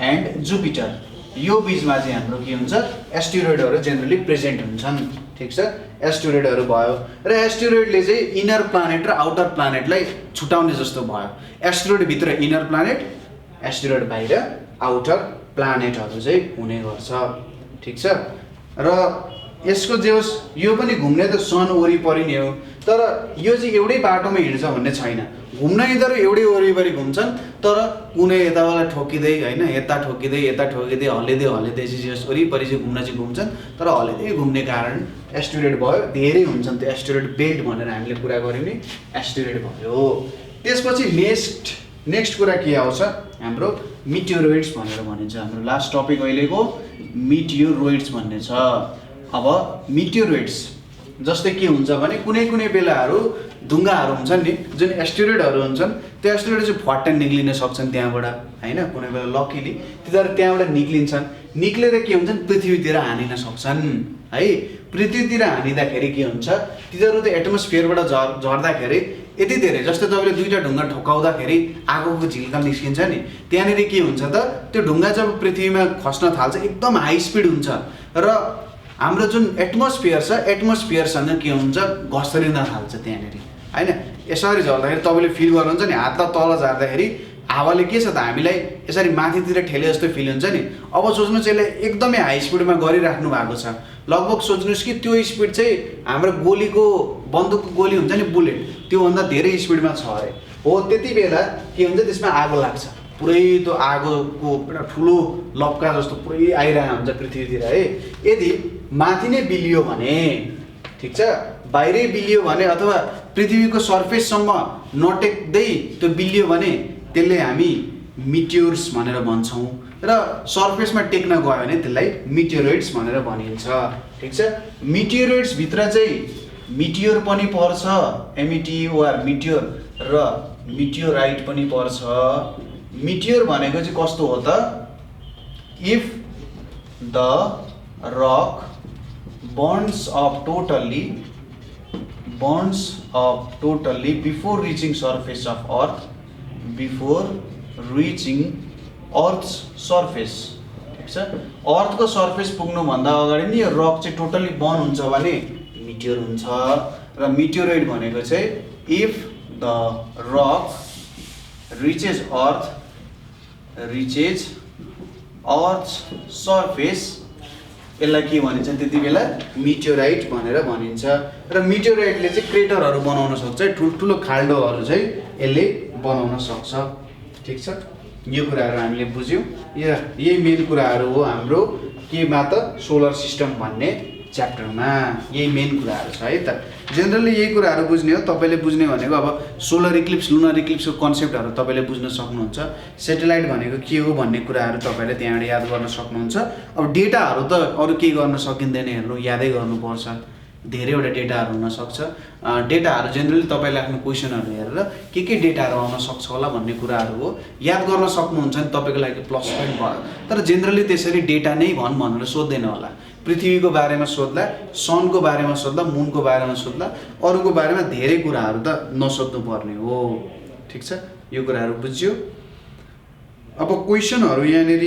एन्ड जुपिटर, यो बिचमा चाहिँ हाम्रो के हुन्छ, एस्टेरोइडहरू जेनरली प्रेजेन्ट हुन्छन्। ठिक छ, एस्टेरोइडहरू भयो। र एस्टेरोइडले चाहिँ इनर प्लानेट र आउटर प्लानेटलाई छुटाउने जस्तो भयो। एस्टेरोइडभित्र इनर प्लानेट, एस्टेरोइड बाहिर आउटर प्लानेटहरू चाहिँ हुने गर्छ। ठिक छ, र यसको जे होस् यो पनि घुम्ने त सन वरिपरि नै हो, तर यो चाहिँ एउटै बाटोमा हिँड्छ भन्ने छैन। घुम्न यिनीहरू एउटै वरिपरि घुम्छन्, तर कुनै यताबाट ठोकिँदै होइन, यता ठोकिँदै हल्लिँदै चाहिँ वरिपरि चाहिँ घुम्छन्, तर हल्लिँदै घुम्ने कारण एस्टेरोइड भयो। धेरै हुन्छन्, त्यो एस्टेरोइड बेल्ट भनेर हामीले कुरा गऱ्यौँ नि, एस्टेरोइड भयो। त्यसपछि नेक्स्ट कुरा के आउँछ, हाम्रो मिटियोरोइड्स भनेर भनिन्छ। हाम्रो लास्ट टपिक अहिलेको मिटियोरोइड्स भन्ने छ। अब मिटियोरोइड्स जस्तै के हुन्छ भने, कुनै बेलाहरू ढुङ्गाहरू हुन्छन् नि, जुन एस्टेरोइडहरू हुन्छन्, त्यो एस्टेरोइड चाहिँ फट्ट निक्लिन सक्छन् त्यहाँबाट होइन। कुनै बेला लकिली तिनीहरू त्यहाँबाट निक्लिन्छन्, निक्लेर के हुन्छन्, पृथ्वीतिर हानिन सक्छन् है। पृथ्वीतिर हानिँदाखेरि के हुन्छ, तिनीहरू त एटमोस्फियरबाट झर्दाखेरि यति धेरै, जस्तै तपाईँले दुईवटा ढुङ्गा ठोकाउँदाखेरि आगोको झिल्का निस्किन्छ नि, त्यहाँनिर के हुन्छ त, त्यो ढुङ्गा जब पृथ्वीमा खस्न थाल्छ एकदम हाई स्पिड हुन्छ, र हाम्रो जुन एटमोस्फियर छ, एटमोस्फियरसँग के हुन्छ, घस्रिन थाल्छ त्यहाँनिर होइन। यसरी झर्दाखेरि तपाईँले फिल गर्नुहुन्छ नि, हातलाई तल झार्दाखेरि हावाले के छ त, हामीलाई यसरी माथितिर ठेले जस्तो फिल हुन्छ नि। अब सोच्नुहोस् यसले एकदमै हाई स्पिडमा गरिराख्नु भएको छ, लगभग सोच्नुहोस् कि त्यो स्पिड चाहिँ हाम्रो गोलीको, बन्दुकको गोली हुन्छ नि, बुलेट, त्योभन्दा धेरै स्पिडमा छ अरे। हो, त्यति बेला के हुन्छ, त्यसमा आगो लाग्छ, पुरै त्यो आगोको एउटा ठुलो लप्का जस्तो पुरै आइरहेको हुन्छ पृथ्वीतिर है। यदि माथि नै बिलियो भने, ठिक छ, बाहिरै बिलियो भने अथवा पृथ्वीको सर्फेससम्म नटेक्दै त्यो बिलियो भने त्यसले हामी मिटियोर्स भनेर भन्छौँ, र सर्फेसमा टेक्न गयो भने त्यसलाई मिटियोरोइड्स भनेर भनिन्छ। ठिक छ, मिटियोरोइड्स भित्र चाहिँ मिटियोर पनि पर्छ, एमइटिओआर मिटियोर, र मिटियोराइट पनि पर्छ। मिटियोर भनेको चाहिँ कस्तो हो त, if the rock burns up totally before reaching surface of earth, before reaching earth's surface। ठिक छ, अर्थको सर्फेस पुग्नुभन्दा अगाडि नि यो रक चाहिँ टोटली बर्न हुन्छ भने मिटियोर हुन्छ। र मिटियोरोइड भनेको चाहिँ if the rock reaches earth's surface, यसलाई के भनिन्छ त्यति बेला मिटियोराइट भनेर भनिन्छ। र मिटियोराइटले चाहिँ क्रेटरहरू बनाउन सक्छ, ठुल्ठुलो खाल्डोहरू चाहिँ यसले बनाउन सक्छ। ठिक छ, यो कुराहरू हामीले बुझ्यौँ। यही मेन कुराहरू हो हाम्रो केमा त सोलर सिस्टम भन्ने च्याप्टरमा यही मेन कुराहरू छ है त। जेनरली यही कुराहरू बुझ्ने हो। तपाईँले बुझ्ने भनेको अब सोलर इक्लिप्स लुनर इक्लिप्सको कन्सेप्टहरू तपाईँले बुझ्न सक्नुहुन्छ। सेटेलाइट भनेको के हो भन्ने कुराहरू तपाईँले त्यहाँबाट याद गर्न सक्नुहुन्छ। अब डेटाहरू त अरू केही गर्न सकिँदैन, हेर्नु यादै गर्नुपर्छ। धेरैवटा डेटाहरू हुनसक्छ। डेटाहरू जेनरली तपाईँले आफ्नो क्वेसनहरू हेरेर के डेटाहरू आउन सक्छ होला भन्ने कुराहरू हो। याद गर्न सक्नुहुन्छ नि तपाईँको लागि प्लस पोइन्ट भयो। तर जेनरली त्यसरी डेटा नै भन् भनेर सोध्दैन होला। पृथ्वीको बारेमा सोध्ला, सनको बारेमा सोध्ला, मुनको बारेमा सोध्ला, अरूको बारेमा धेरै कुराहरू त नसोध्नु पर्ने हो। ठिक छ, यो कुराहरू बुझ्यो। अब क्वेसनहरू यहाँनिर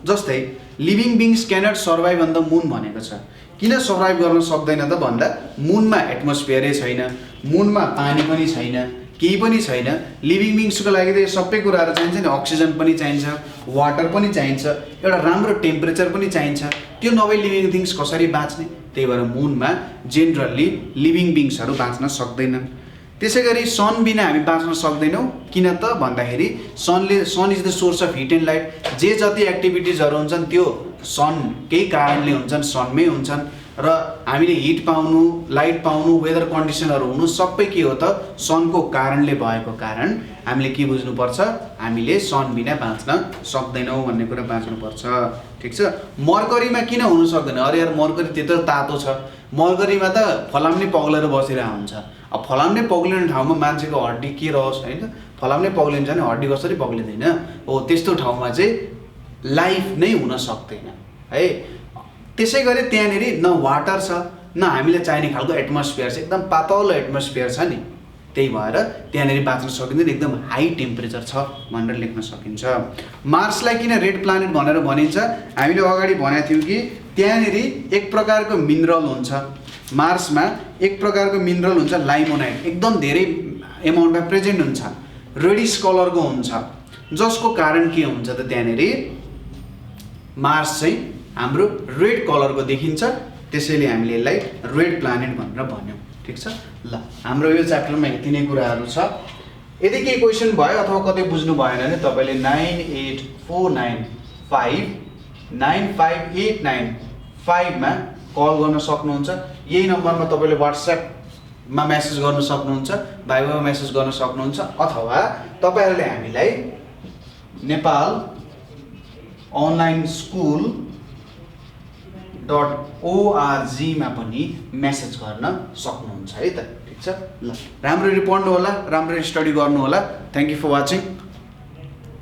जस्तै living beings cannot survive on the moon भनेको छ। किन सर्भाइभ गर्न सक्दैन त भन्दा मुनमा एटमोस्फियरै छैन, मुनमा पानी पनि छैन, केही पनि छैन। लिभिङ बिङ्सको लागि त यो सबै कुराहरू चाहिन्छ नि। अक्सिजन पनि चाहिन्छ, वाटर पनि चाहिन्छ, एउटा राम्रो टेम्परेचर पनि चाहिन्छ। त्यो नभए लिभिङ थिङ्स कसरी बाँच्ने? त्यही भएर मुनमा जेनरली लिभिङ बिङ्सहरू बाँच्न सक्दैनन्। त्यसै गरी सन बिना हामी बाँच्न सक्दैनौँ। किन त भन्दाखेरि sun is the source of heat and light. जे जति एक्टिभिटिजहरू हुन्छन् त्यो सन केही कारणले हुन्छन्, सनमै हुन्छन्। र हामीले हिट पाउनु, लाइट पाउनु, वेदर कन्डिसनहरू हुनु सबै के हो त सनको कारणले भएको कारण हामीले के बुझ्नुपर्छ? हामीले सन बिना बाँच्न सक्दैनौँ भन्ने कुरा बाँच्नुपर्छ। ठिक छ। मर्करीमा किन हुन सक्दैन? अरे यार मर्करी त्यत्रो तातो छ, मर्करीमा त फलाम्ने पग्लेर बसिरहेको हुन्छ। अब फलाम्ने पग्लिने ठाउँमा मान्छेको हड्डी के रहोस् होइन? फलाम्ने पग्लिन्छ भने हड्डी कसरी पग्लिँदैन हो? त्यस्तो ठाउँमा चाहिँ लाइफ नै हुन सक्दैन है। त्यसै गरी त्यहाँनिर न वाटर छ, न हामीलाई चाहिने खालको एटमोस्फियर छ, एकदम पातलो एटमोस्फियर छ नि। त्यही भएर त्यहाँनिर बाँच्न सकिँदैन, एकदम हाई टेम्परेचर छ भनेर लेख्न सकिन्छ। मार्सलाई किन रेड प्लानेट भनेर भनिन्छ? हामीले अगाडि भनेको थियौँ कि त्यहाँनिर एक प्रकारको मिनरल हुन्छ। मार्समा एक प्रकारको मिनरल हुन्छ लाइमोनाइट, एकदम धेरै एमाउन्टमा प्रेजेन्ट हुन्छ, रेडिस कलरको हुन्छ। जसको कारण के हुन्छ त त्यहाँनिर मार्स चाहिँ हाम्रो रेड कलरको देखिन्छ। त्यसैले हामीले यसलाई रेड प्लानेट भनेर भन्यौँ। ठिक छ। ल, हाम्रो यो च्याप्टरमा यति नै कुराहरू छ। यदि केही क्वेसन भयो अथवा कतै बुझ्नु भएन भने तपाईँले 9849595895 मा कल गर्न सक्नुहुन्छ। यही नम्बरमा तपाईँले वाट्सएपमा मेसेज गर्न सक्नुहुन्छ, भाइबरमा मेसेज गर्न सक्नुहुन्छ, अथवा तपाईँहरूले हामीलाई नेपाल अनलाइन स्कुल.org मा पनि मेसेज गर्न सक्नुहुन्छ है त। ठिक छ। ल, राम्ररी पढ्नु होला, राम्ररी स्टडी गर्नु होला। Thank you for watching.